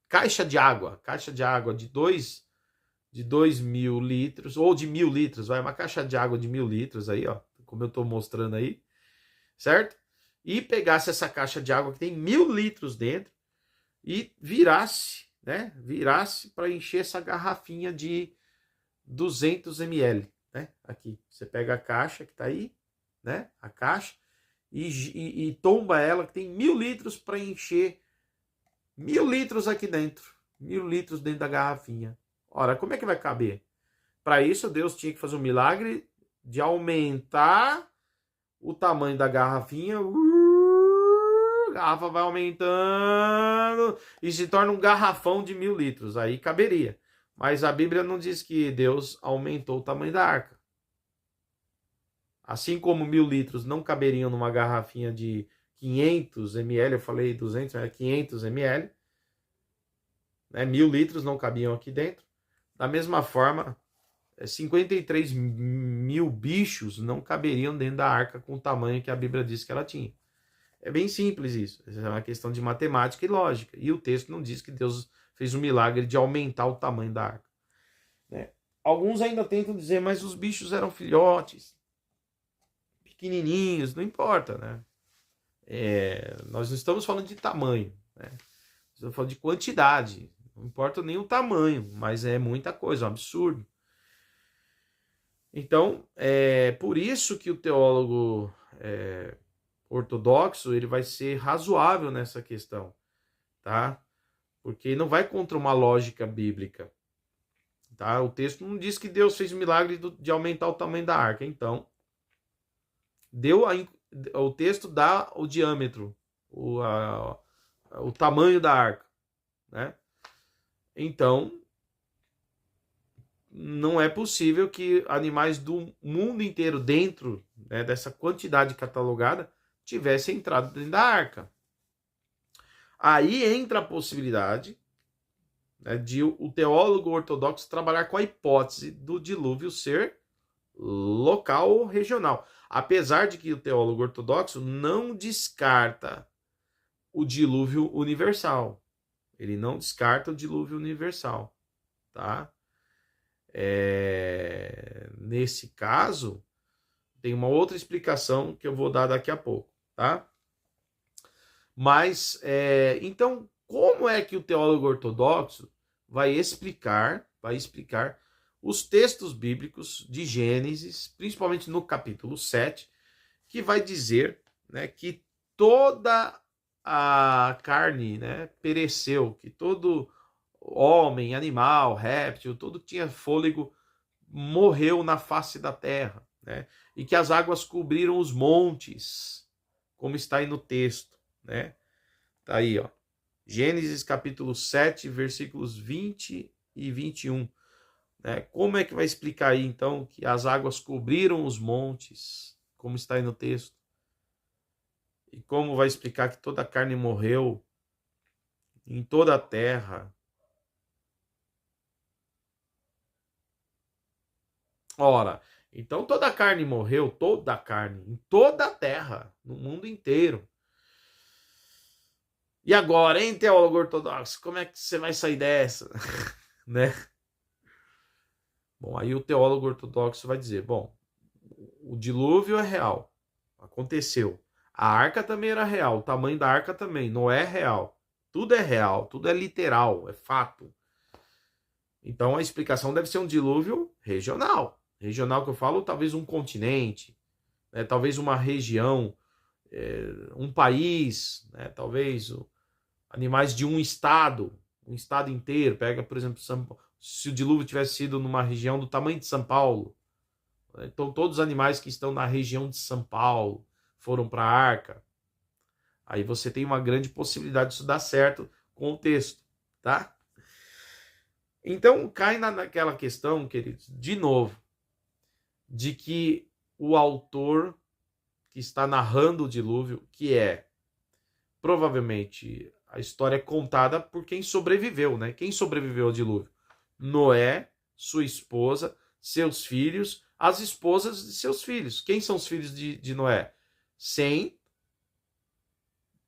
Speaker 1: caixa de água de 2.000 litros, ou de 1.000 litros, vai, uma caixa de água de 1.000 litros aí, ó, como eu tô mostrando aí, certo? E pegasse essa caixa de água que tem 1.000 litros dentro e virasse para encher essa garrafinha de 200 ml, né? Aqui, você pega a caixa que tá aí, né? A caixa, e tomba ela, que tem 1.000 litros para encher 1.000 litros aqui dentro. 1.000 litros dentro da garrafinha. Ora, como é que vai caber? Para isso, Deus tinha que fazer um milagre de aumentar o tamanho da garrafinha. A garrafa vai aumentando e se torna um garrafão de 1.000 litros. Aí caberia. Mas a Bíblia não diz que Deus aumentou o tamanho da arca. Assim como 1.000 litros não caberiam numa garrafinha de 500 ml, eu falei 200, mas 500 ml, né? 1.000 litros não cabiam aqui dentro. Da mesma forma, 53.000 bichos não caberiam dentro da arca com o tamanho que a Bíblia diz que ela tinha. É bem simples isso. É uma questão de matemática e lógica. E o texto não diz que Deus fez um milagre de aumentar o tamanho da arca. Né? Alguns ainda tentam dizer, mas os bichos eram filhotes, pequenininhos, não importa, né? Nós não estamos falando de tamanho, né? Estamos falando de quantidade. Não importa nem o tamanho, mas é muita coisa, é um absurdo. Então, é por isso que o teólogo ortodoxo ele vai ser razoável nessa questão, tá? Porque não vai contra uma lógica bíblica, tá? O texto não diz que Deus fez o milagre de aumentar o tamanho da arca, então o texto dá o diâmetro, o tamanho da arca, né? Então, não é possível que animais do mundo inteiro dentro, né, dessa quantidade catalogada tivessem entrado dentro da arca. Aí entra a possibilidade, né, de o teólogo ortodoxo trabalhar com a hipótese do dilúvio ser local ou regional. Apesar de que o teólogo ortodoxo não descarta o dilúvio universal. Ele não descarta o dilúvio universal, tá? Nesse caso, tem uma outra explicação que eu vou dar daqui a pouco, tá? Mas, então, como é que o teólogo ortodoxo vai explicar os textos bíblicos de Gênesis, principalmente no capítulo 7, que vai dizer, né, que toda a carne, né, pereceu, que todo homem, animal, réptil, tudo que tinha fôlego morreu na face da terra, né? E que as águas cobriram os montes, como está aí no texto, né? Tá aí, ó. Gênesis capítulo 7, versículos 20 e 21. Né? Como é que vai explicar aí, então, que as águas cobriram os montes, como está aí no texto? E como vai explicar que toda a carne morreu em toda a terra? Ora, então toda a carne morreu, toda a carne, em toda a terra, no mundo inteiro. E agora, hein, teólogo ortodoxo, como é que você vai sair dessa? Né? Bom, aí o teólogo ortodoxo vai dizer, bom, o dilúvio é real, aconteceu. A arca também era real, o tamanho da arca também, Noé é real. Tudo é real, tudo é literal, é fato. Então a explicação deve ser um dilúvio regional. Regional que eu falo, talvez um continente, né? Talvez uma região, um país, né? Talvez animais de um estado inteiro. Pega, por exemplo, se o dilúvio tivesse sido numa região do tamanho de São Paulo, né? Então todos os animais que estão na região de São Paulo foram para a arca. Aí você tem uma grande possibilidade disso dar certo com o texto, tá? Então cai naquela questão, queridos, de novo, de que o autor que está narrando o dilúvio, que é provavelmente a história é contada por quem sobreviveu, né? Quem sobreviveu ao dilúvio? Noé, sua esposa, seus filhos, as esposas de seus filhos. Quem são os filhos de Noé? Sem,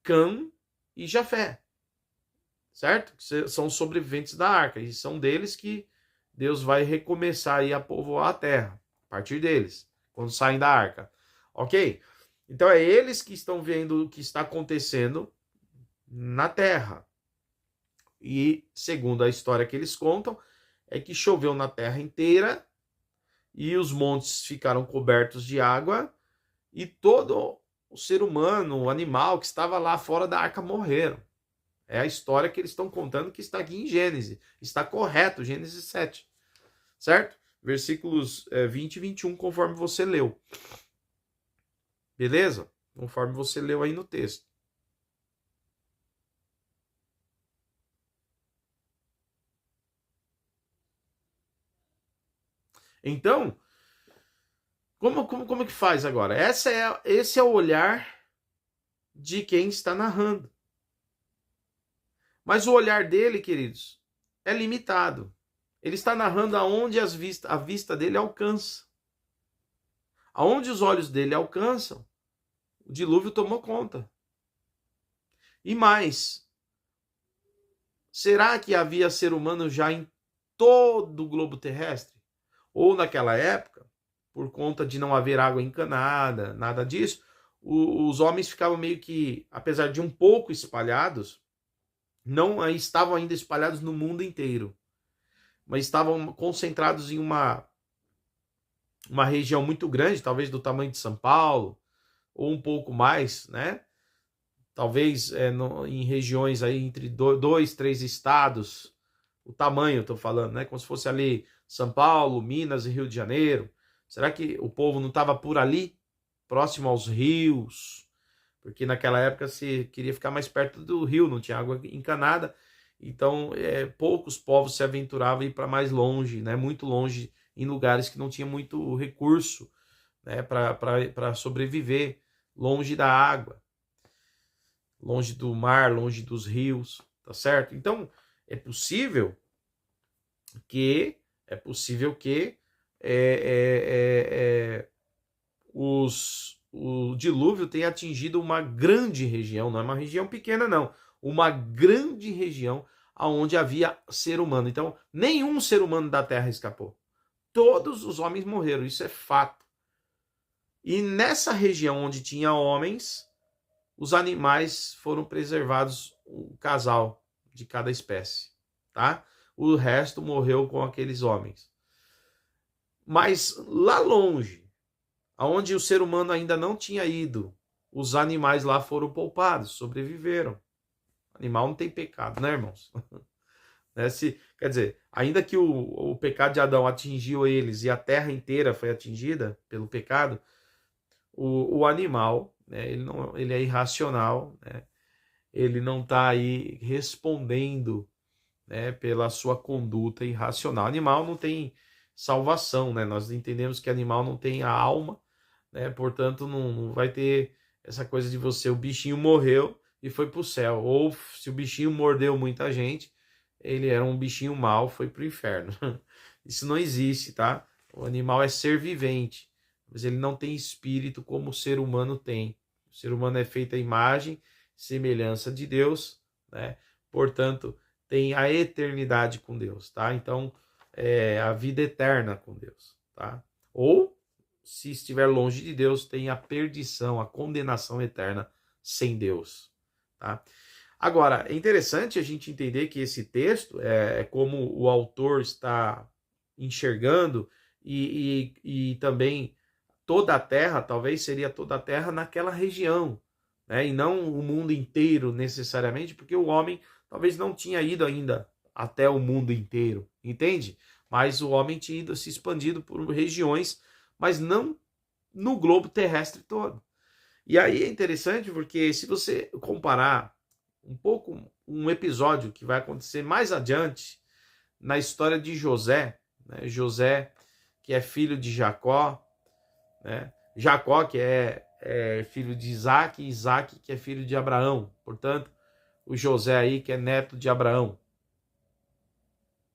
Speaker 1: Cã e Jafé, certo? São sobreviventes da arca, e são deles que Deus vai recomeçar aí a povoar a terra, a partir deles, quando saem da arca, ok? Então é eles que estão vendo o que está acontecendo na terra, e segundo a história que eles contam, é que choveu na terra inteira, e os montes ficaram cobertos de água, e todo o ser humano, o animal que estava lá fora da arca morreram. É a história que eles estão contando que está aqui em Gênesis. Está correto, Gênesis 7. Certo? Versículos 20 e 21, conforme você leu. Beleza? Conforme você leu aí no texto. Então, como que faz agora? Esse é o olhar de quem está narrando. Mas o olhar dele, queridos, é limitado. Ele está narrando aonde a vista dele alcança. Aonde os olhos dele alcançam, o dilúvio tomou conta. E mais, será que havia ser humano já em todo o globo terrestre? Ou naquela época, por conta de não haver água encanada, nada disso, os homens ficavam meio que, apesar de um pouco espalhados, não estavam ainda espalhados no mundo inteiro, mas estavam concentrados em uma região muito grande, talvez do tamanho de São Paulo, ou um pouco mais, né? Talvez em regiões aí entre 2, 3 estados, o tamanho, estou falando, né? Como se fosse ali São Paulo, Minas e Rio de Janeiro. Será que o povo não estava por ali, próximo aos rios? Porque naquela época se queria ficar mais perto do rio, não tinha água encanada. Então, poucos povos se aventuravam a ir para mais longe, né? Muito longe, em lugares que não tinha muito recurso, né? Para sobreviver, longe da água, longe do mar, longe dos rios, tá certo? Então, é possível que o dilúvio tenha atingido uma grande região, não é uma região pequena não, uma grande região onde havia ser humano. Então, nenhum ser humano da Terra escapou. Todos os homens morreram, isso é fato. E nessa região onde tinha homens, os animais foram preservados, o casal de cada espécie, tá? O resto morreu com aqueles homens. Mas lá longe, aonde o ser humano ainda não tinha ido, os animais lá foram poupados, sobreviveram. O animal não tem pecado, né, irmãos? Né? Quer dizer, ainda que o pecado de Adão atingiu eles e a terra inteira foi atingida pelo pecado, o animal, né, ele é irracional, né? Ele não está aí respondendo, né, pela sua conduta irracional. Animal não tem salvação, né? Nós entendemos que animal não tem a alma, né? Portanto, não vai ter essa coisa de o bichinho morreu e foi para o céu. Ou se o bichinho mordeu muita gente, ele era um bichinho mau, foi para o inferno. Isso não existe, tá? O animal é ser vivente, mas ele não tem espírito como o ser humano tem. O ser humano é feito à imagem, semelhança de Deus, né? Portanto, tem a eternidade com Deus, tá? Então, a vida eterna com Deus, tá? Ou, se estiver longe de Deus, tem a perdição, a condenação eterna sem Deus, tá? Agora, é interessante a gente entender que esse texto é como o autor está enxergando e também toda a terra, talvez seria toda a terra naquela região, né? E não o mundo inteiro necessariamente, porque o homem talvez não tinha ido ainda até o mundo inteiro, entende? Mas o homem tinha ido se expandido por regiões, mas não no globo terrestre todo. E aí é interessante porque se você comparar um pouco um episódio que vai acontecer mais adiante na história de José, né? José, que é filho de Jacó, né? Jacó, que é filho de Isaac, e Isaac, que é filho de Abraão. Portanto, o José aí, que é neto de Abraão.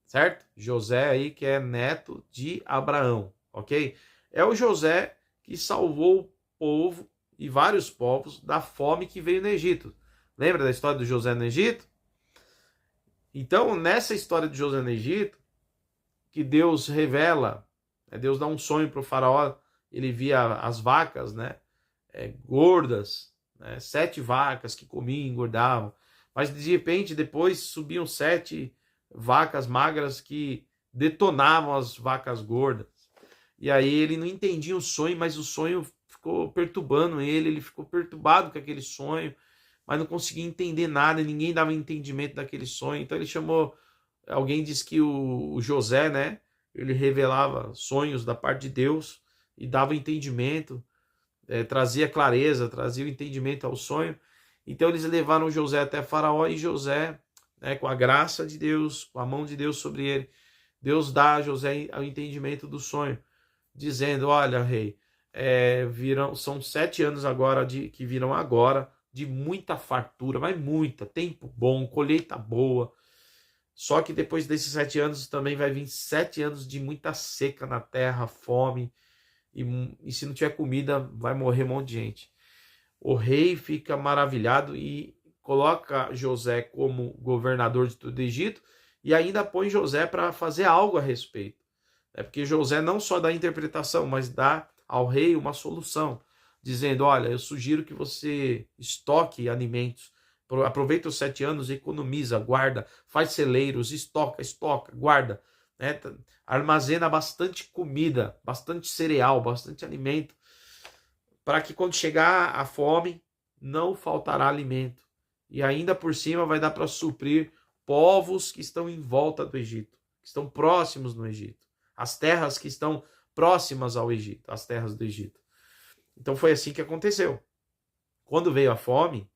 Speaker 1: Certo? José aí, que é neto de Abraão. Ok? É o José que salvou o povo e vários povos da fome que veio no Egito. Lembra da história do José no Egito? Então, nessa história de José no Egito, que Deus revela, Deus dá um sonho para o faraó, ele via as vacas, né, gordas, né, 7 vacas que comiam e engordavam, mas de repente depois subiam 7 vacas magras que detonavam as vacas gordas. E aí ele não entendia o sonho, mas o sonho ficou perturbando ele ficou perturbado com aquele sonho, mas não conseguia entender nada, ninguém dava entendimento daquele sonho. Então ele chamou, alguém disse que o José, né, ele revelava sonhos da parte de Deus e dava entendimento, trazia clareza, trazia o entendimento ao sonho. Então eles levaram José até Faraó e José, né, com a graça de Deus, com a mão de Deus sobre ele, Deus dá a José o entendimento do sonho, dizendo: olha, rei, são 7 anos agora que virão agora de muita fartura, mas muita, tempo bom, colheita boa. Só que depois desses 7 anos também vai vir 7 anos de muita seca na terra, fome, e se não tiver comida vai morrer um monte de gente. O rei fica maravilhado e coloca José como governador de todo o Egito e ainda põe José para fazer algo a respeito. Porque José não só dá interpretação, mas dá ao rei uma solução, dizendo: olha, eu sugiro que você estoque alimentos, aproveita os 7 anos, economiza, guarda, faz celeiros, estoca, guarda, né? Armazena bastante comida, bastante cereal, bastante alimento, para que quando chegar a fome, não faltará alimento. E ainda por cima vai dar para suprir povos que estão em volta do Egito, que estão próximos no Egito, as terras que estão próximas ao Egito, as terras do Egito. Então foi assim que aconteceu. Quando veio a fome,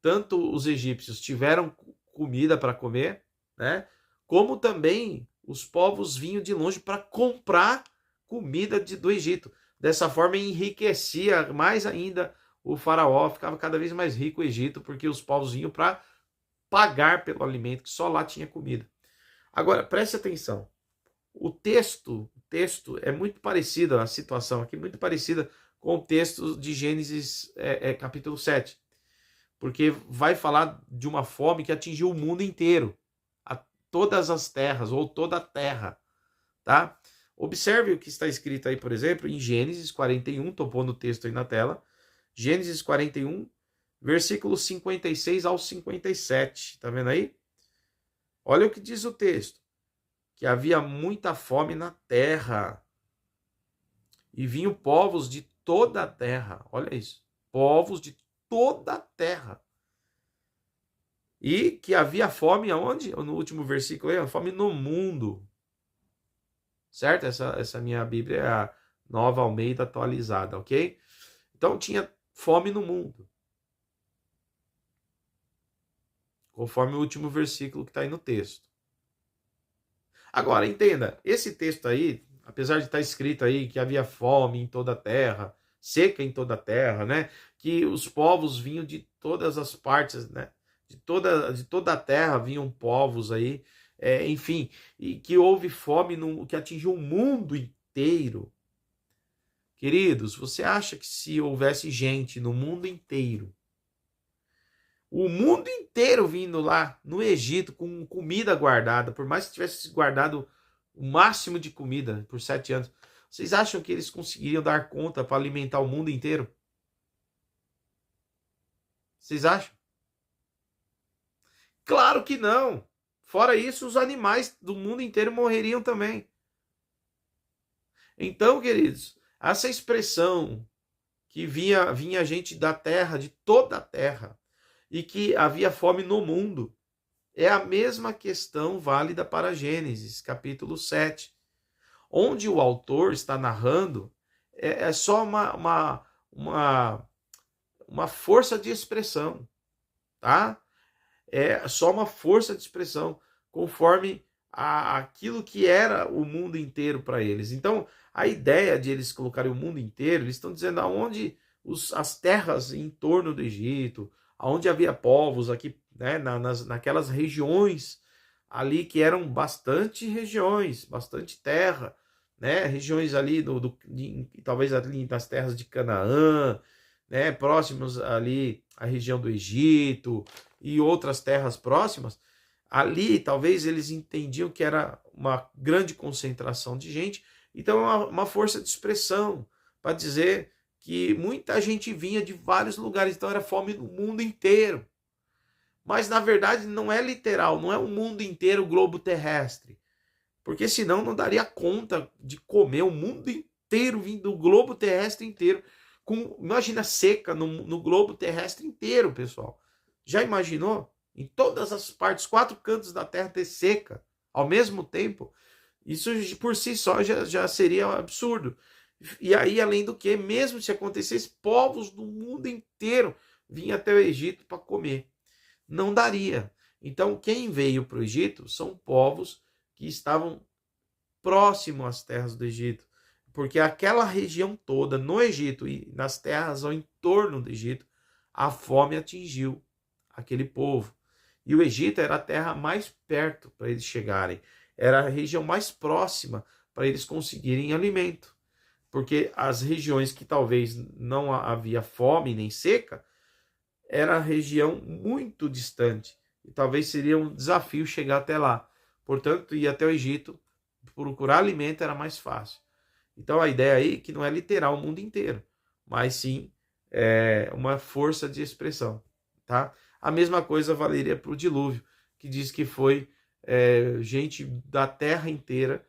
Speaker 1: tanto os egípcios tiveram comida para comer, né? Como também os povos vinham de longe para comprar comida do Egito. Dessa forma enriquecia mais ainda o faraó, ficava cada vez mais rico o Egito, porque os povos vinham para pagar pelo alimento, que só lá tinha comida. Agora, preste atenção. O texto é muito parecido, a situação aqui, muito parecida com o texto de Gênesis capítulo 7. Porque vai falar de uma fome que atingiu o mundo inteiro, a todas as terras, ou toda a terra, tá? Observe o que está escrito aí, por exemplo, em Gênesis 41, estou pondo o texto aí na tela, Gênesis 41, versículos 56 ao 57, tá vendo aí? Olha o que diz o texto, que havia muita fome na terra, e vinham povos de toda a terra, olha isso, povos de toda a terra. E que havia fome aonde? No último versículo aí, fome no mundo. Certo? Essa minha Bíblia é a Nova Almeida atualizada, ok? Então tinha fome no mundo. Conforme o último versículo que está aí no texto. Agora, entenda, esse texto aí, apesar de estar escrito aí que havia fome em toda a terra, seca em toda a terra, né? Que os povos vinham de todas as partes, né? De toda a terra vinham povos aí, enfim, e que houve fome que atingiu o mundo inteiro. Queridos, você acha que se houvesse gente no mundo inteiro, o mundo inteiro vindo lá no Egito com comida guardada, por mais que tivesse guardado o máximo de comida por 7 anos, vocês acham que eles conseguiriam dar conta para alimentar o mundo inteiro? Vocês acham? Claro que não. Fora isso, os animais do mundo inteiro morreriam também. Então, queridos, essa expressão que vinha gente da terra, de toda a terra, e que havia fome no mundo, é a mesma questão válida para Gênesis, capítulo 7, onde o autor está narrando, é só uma força de expressão, tá? É só uma força de expressão, conforme aquilo que era o mundo inteiro para eles. Então, a ideia de eles colocarem o mundo inteiro, eles estão dizendo aonde as terras em torno do Egito, aonde havia povos aqui, né, naquelas regiões ali que eram bastante regiões, bastante terra, né, regiões ali talvez ali nas terras de Canaã, né, próximos ali à região do Egito e outras terras próximas. Ali talvez eles entendiam que era uma grande concentração de gente, então é uma força de expressão para dizer que muita gente vinha de vários lugares, então era fome no mundo inteiro. Mas na verdade não é literal, não é o mundo inteiro, o globo terrestre, porque senão não daria conta de comer o mundo inteiro, vindo do globo terrestre inteiro. Imagina seca no globo terrestre inteiro, pessoal. Já imaginou? Em todas as partes, 4 cantos da Terra ter seca ao mesmo tempo? Isso por si só já seria um absurdo. E aí, além do que, mesmo se acontecesse, povos do mundo inteiro vinham até o Egito para comer. Não daria. Então, quem veio para o Egito são povos que estavam próximos às terras do Egito. Porque aquela região toda, no Egito e nas terras ao entorno do Egito, a fome atingiu aquele povo. E o Egito era a terra mais perto para eles chegarem. Era a região mais próxima para eles conseguirem alimento. Porque as regiões que talvez não havia fome nem seca, era a região muito distante. E talvez seria um desafio chegar até lá. Portanto, ir até o Egito, procurar alimento era mais fácil. Então a ideia aí é que não é literal o mundo inteiro, mas sim uma força de expressão, tá? A mesma coisa valeria para o dilúvio, que diz que foi gente da terra inteira.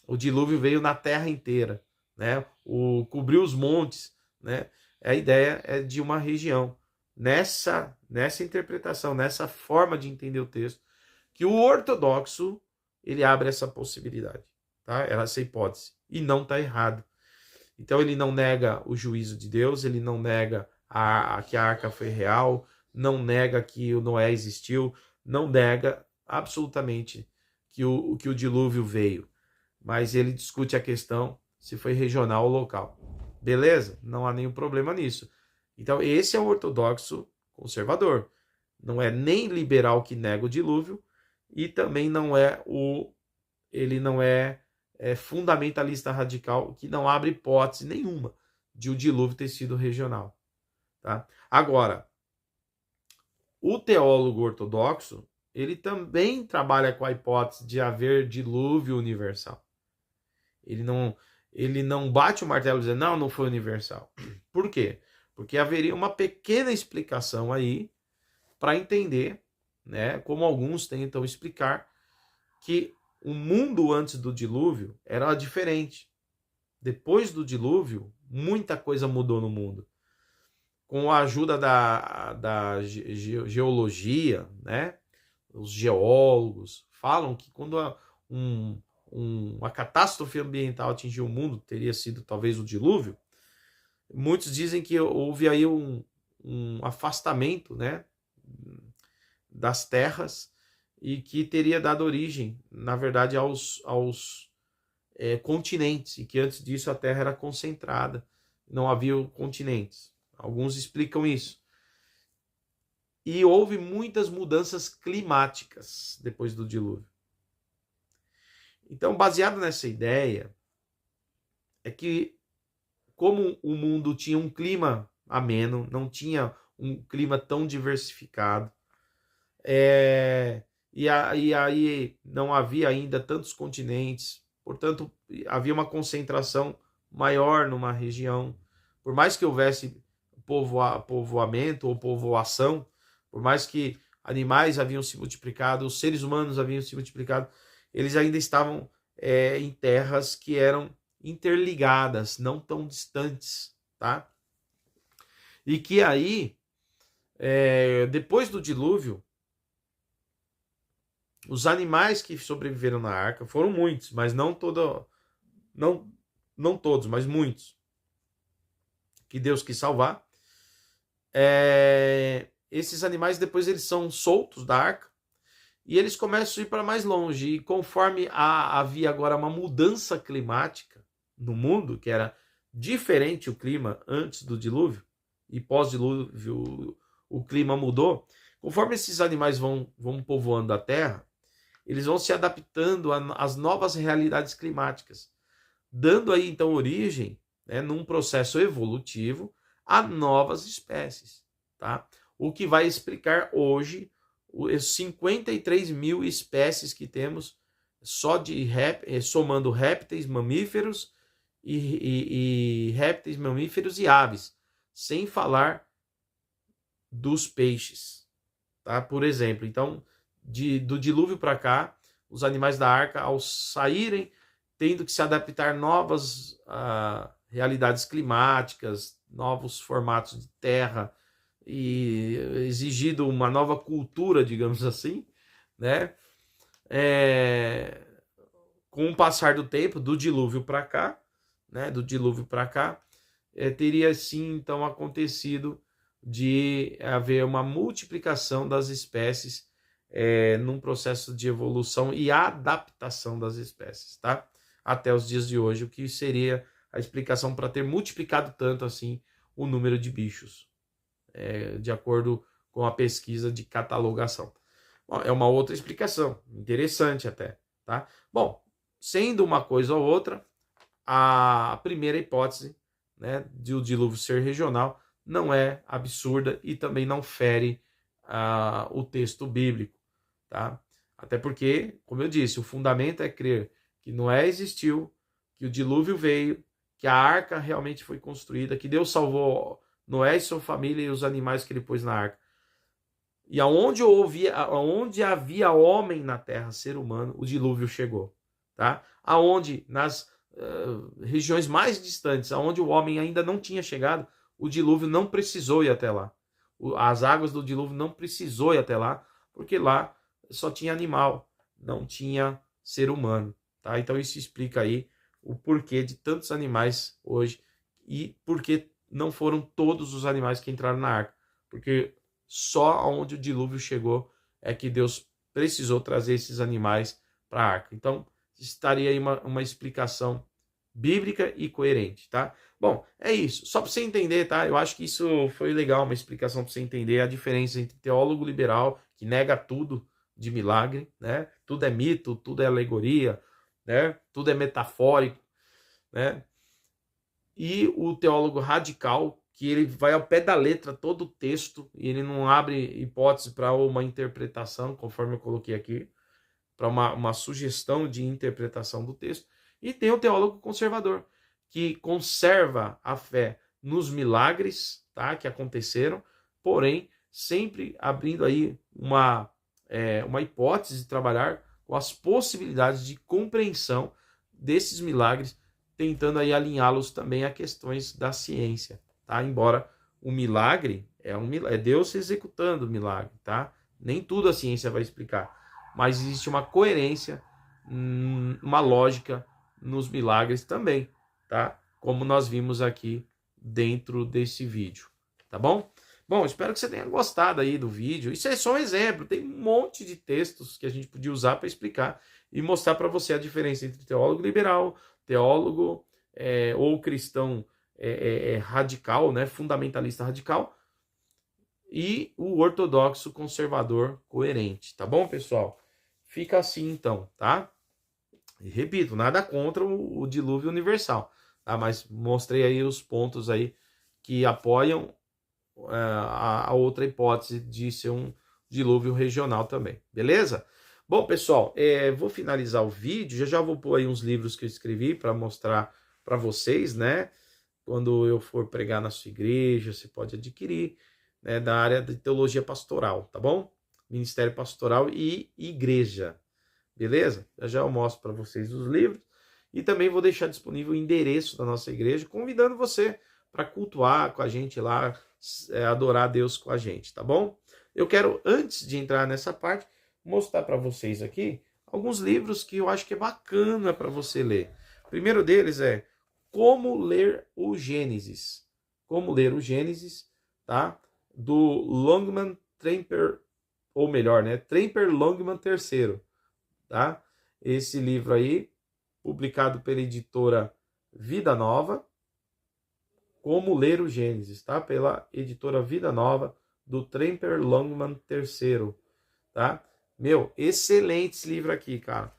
Speaker 1: O dilúvio veio na terra inteira, né? Cobriu os montes, né? A ideia é de uma região. Nessa interpretação, nessa forma de entender o texto, que o ortodoxo ele abre essa possibilidade, tá? Essa hipótese. E não está errado. Então ele não nega o juízo de Deus, ele não nega que a arca foi real, não nega que o Noé existiu, não nega absolutamente que o dilúvio veio. Mas ele discute a questão se foi regional ou local. Beleza? Não há nenhum problema nisso. Então esse é o ortodoxo conservador. Não é nem liberal que nega o dilúvio e também ele não é fundamentalista radical, que não abre hipótese nenhuma de o dilúvio ter sido regional. Tá? Agora, o teólogo ortodoxo, ele também trabalha com a hipótese de haver dilúvio universal. Ele não bate o martelo dizendo, não foi universal. Por quê? Porque haveria uma pequena explicação aí para entender, né, como alguns tentam explicar, que o mundo antes do dilúvio era diferente. Depois do dilúvio, muita coisa mudou no mundo. Com a ajuda da geologia, né? Os geólogos falam que quando uma catástrofe ambiental atingiu o mundo, teria sido talvez o dilúvio, muitos dizem que houve aí um afastamento, né, das terras, e que teria dado origem, na verdade, aos continentes, e que antes disso a Terra era concentrada, não havia continentes. Alguns explicam isso. E houve muitas mudanças climáticas depois do dilúvio. Então, baseado nessa ideia, é que como o mundo tinha um clima ameno, não tinha um clima tão diversificado, e aí não havia ainda tantos continentes, portanto, havia uma concentração maior numa região. Por mais que houvesse povoamento ou povoação, por mais que animais haviam se multiplicado, os seres humanos haviam se multiplicado, eles ainda estavam em terras que eram interligadas, não tão distantes, tá? E que aí, depois do dilúvio, os animais que sobreviveram na arca foram muitos, mas não todos, mas muitos, que Deus quis salvar. Esses animais depois eles são soltos da arca e eles começam a ir para mais longe. E conforme havia agora uma mudança climática no mundo, que era diferente o clima antes do dilúvio e pós-dilúvio, o clima mudou. Conforme esses animais vão povoando a terra, eles vão se adaptando às novas realidades climáticas, dando aí então origem, né, num processo evolutivo, a novas espécies, tá? O que vai explicar hoje os 53 mil espécies que temos só somando répteis, mamíferos e répteis, mamíferos e aves, sem falar dos peixes, tá? Por exemplo, então, do dilúvio para cá, os animais da arca, ao saírem, tendo que se adaptar a novas realidades climáticas, novos formatos de terra, e exigido uma nova cultura, digamos assim, né? Com o passar do tempo, do dilúvio para cá, né? Teria sim então acontecido de haver uma multiplicação das espécies num processo de evolução e adaptação das espécies, tá? Até os dias de hoje, o que seria a explicação para ter multiplicado tanto assim o número de bichos, de acordo com a pesquisa de catalogação. Bom, é uma outra explicação, interessante até, tá? Bom, sendo uma coisa ou outra, a primeira hipótese, né, de o dilúvio ser regional não é absurda e também não fere o texto bíblico, tá? Até porque, como eu disse, o fundamento é crer que Noé existiu, que o dilúvio veio, que a arca realmente foi construída, que Deus salvou Noé e sua família e os animais que ele pôs na arca. E aonde havia homem na terra, ser humano, o dilúvio chegou, tá? Aonde nas regiões mais distantes, aonde o homem ainda não tinha chegado, o dilúvio não precisou ir até lá. As águas do dilúvio não precisou ir até lá, porque lá só tinha animal, não tinha ser humano, tá? Então isso explica aí o porquê de tantos animais hoje e porque não foram todos os animais que entraram na arca, porque só onde o dilúvio chegou é que Deus precisou trazer esses animais para a arca. Então estaria aí uma explicação bíblica e coerente, tá? Bom, é isso. Só para você entender, tá? Eu acho que isso foi legal, uma explicação para você entender a diferença entre teólogo liberal, que nega tudo de milagre, né? Tudo é mito, tudo é alegoria, né? Tudo é metafórico, né? E o teólogo radical, que ele vai ao pé da letra todo o texto e ele não abre hipótese para uma interpretação, conforme eu coloquei aqui, para uma sugestão de interpretação do texto. E tem o teólogo conservador, que conserva a fé nos milagres, tá, que aconteceram, porém sempre abrindo aí uma hipótese de trabalhar com as possibilidades de compreensão desses milagres, tentando aí alinhá-los também a questões da ciência, tá? Embora o milagre é Deus executando o milagre, tá? Nem tudo a ciência vai explicar, mas existe uma coerência, uma lógica nos milagres também, tá? Como nós vimos aqui dentro desse vídeo, tá bom? Bom, espero que você tenha gostado aí do vídeo. Isso é só um exemplo, tem um monte de textos que a gente podia usar para explicar e mostrar para você a diferença entre teólogo liberal, teólogo ou cristão radical, né, fundamentalista radical, e o ortodoxo conservador coerente, tá bom, pessoal? Fica assim então, tá? E repito, nada contra o dilúvio universal, tá? Mas mostrei aí os pontos aí que apoiam a outra hipótese de ser um dilúvio regional também, beleza? Bom, pessoal, vou finalizar o vídeo, já vou pôr aí uns livros que eu escrevi para mostrar para vocês, né? Quando eu for pregar na sua igreja, você pode adquirir, né, da área de teologia pastoral, tá bom? Ministério Pastoral e Igreja. Beleza? Já eu mostro para vocês os livros. E também vou deixar disponível o endereço da nossa igreja, convidando você para cultuar com a gente lá, adorar a Deus com a gente, tá bom? Eu quero, antes de entrar nessa parte, mostrar para vocês aqui alguns livros que eu acho que é bacana para você ler. O primeiro deles é Como Ler o Gênesis. Como Ler o Gênesis, tá? Do Longman Tremper, ou melhor, né? Tremper Longman III, tá? Esse livro aí, publicado pela editora Vida Nova, Como Ler o Gênesis, tá? Pela editora Vida Nova, do Tremper Longman III, tá? Meu, excelente esse livro aqui, cara.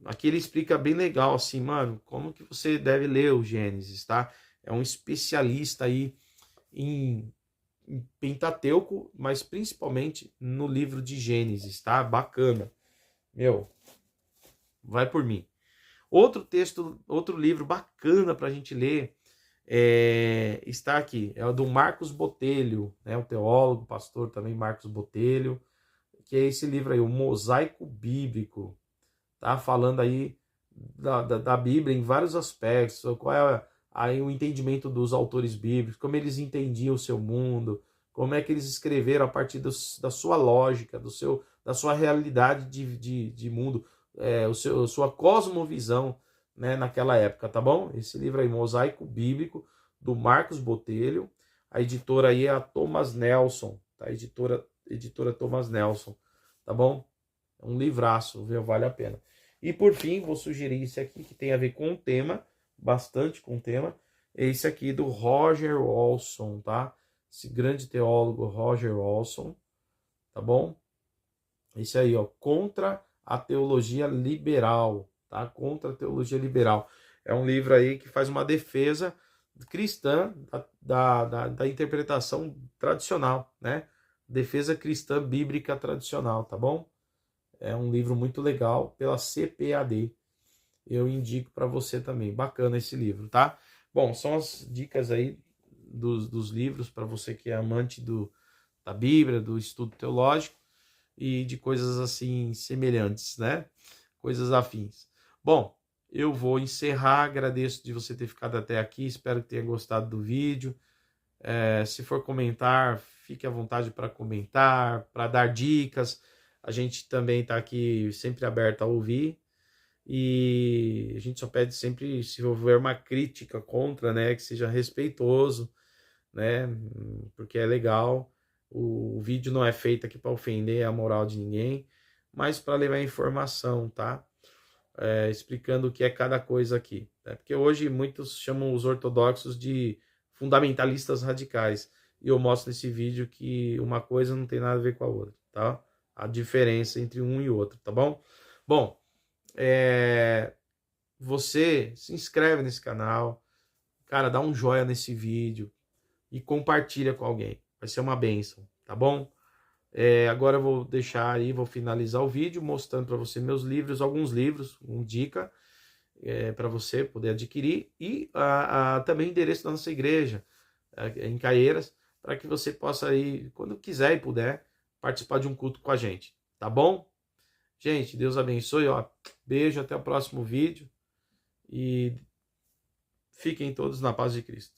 Speaker 1: Aqui ele explica bem legal, assim, mano, como que você deve ler o Gênesis, tá? É um especialista aí em Pentateuco, mas principalmente no livro de Gênesis, tá? Bacana. Meu, vai por mim. Outro texto, outro livro bacana para a gente ler está aqui. É o do Marcos Botelho, né? O teólogo, pastor também, Marcos Botelho, que é esse livro aí, o Mosaico Bíblico. Tá falando aí da Bíblia em vários aspectos, qual é aí o entendimento dos autores bíblicos, como eles entendiam o seu mundo, como é que eles escreveram a partir da sua lógica, da sua realidade de mundo, sua cosmovisão, né, naquela época, tá bom? Esse livro aí, Mosaico Bíblico, do Marcos Botelho, a editora aí é a Thomas Nelson, tá? Editora Thomas Nelson, tá bom? É um livraço, viu? Vale a pena. E por fim, vou sugerir esse aqui que tem a ver com o tema, bastante com o tema, esse aqui do Roger Olson, tá? Esse grande teólogo Roger Olson, tá bom? Esse aí, ó, Contra a Teologia Liberal, tá? Contra a Teologia Liberal. É um livro aí que faz uma defesa cristã da interpretação tradicional, né? Defesa cristã bíblica tradicional, tá bom? É um livro muito legal pela CPAD. Eu indico para você também. Bacana esse livro, tá? Bom, são as dicas aí dos livros para você que é amante da Bíblia, do estudo teológico e de coisas assim semelhantes, né? Coisas afins. Bom, eu vou encerrar. Agradeço de você ter ficado até aqui. Espero que tenha gostado do vídeo. Se for comentar, fique à vontade para comentar, para dar dicas. A gente também está aqui sempre aberto a ouvir. E a gente só pede sempre, se houver uma crítica contra, né, que seja respeitoso, né, porque é legal. O vídeo não é feito aqui para ofender a moral de ninguém, mas para levar informação, tá? Explicando o que é cada coisa aqui. Né? Porque hoje muitos chamam os ortodoxos de fundamentalistas radicais. E eu mostro nesse vídeo que uma coisa não tem nada a ver com a outra, tá? A diferença entre um e outro, tá bom? Bom, você se inscreve nesse canal, cara, dá um joinha nesse vídeo e compartilha com alguém. Vai ser uma bênção, tá bom? Agora eu vou deixar aí, vou finalizar o vídeo mostrando para você meus livros, alguns livros, um dica para você poder adquirir e também o endereço da nossa igreja em Caieiras, para que você possa ir, quando quiser e puder, participar de um culto com a gente, tá bom? Gente, Deus abençoe, ó. Beijo, até o próximo vídeo e fiquem todos na paz de Cristo.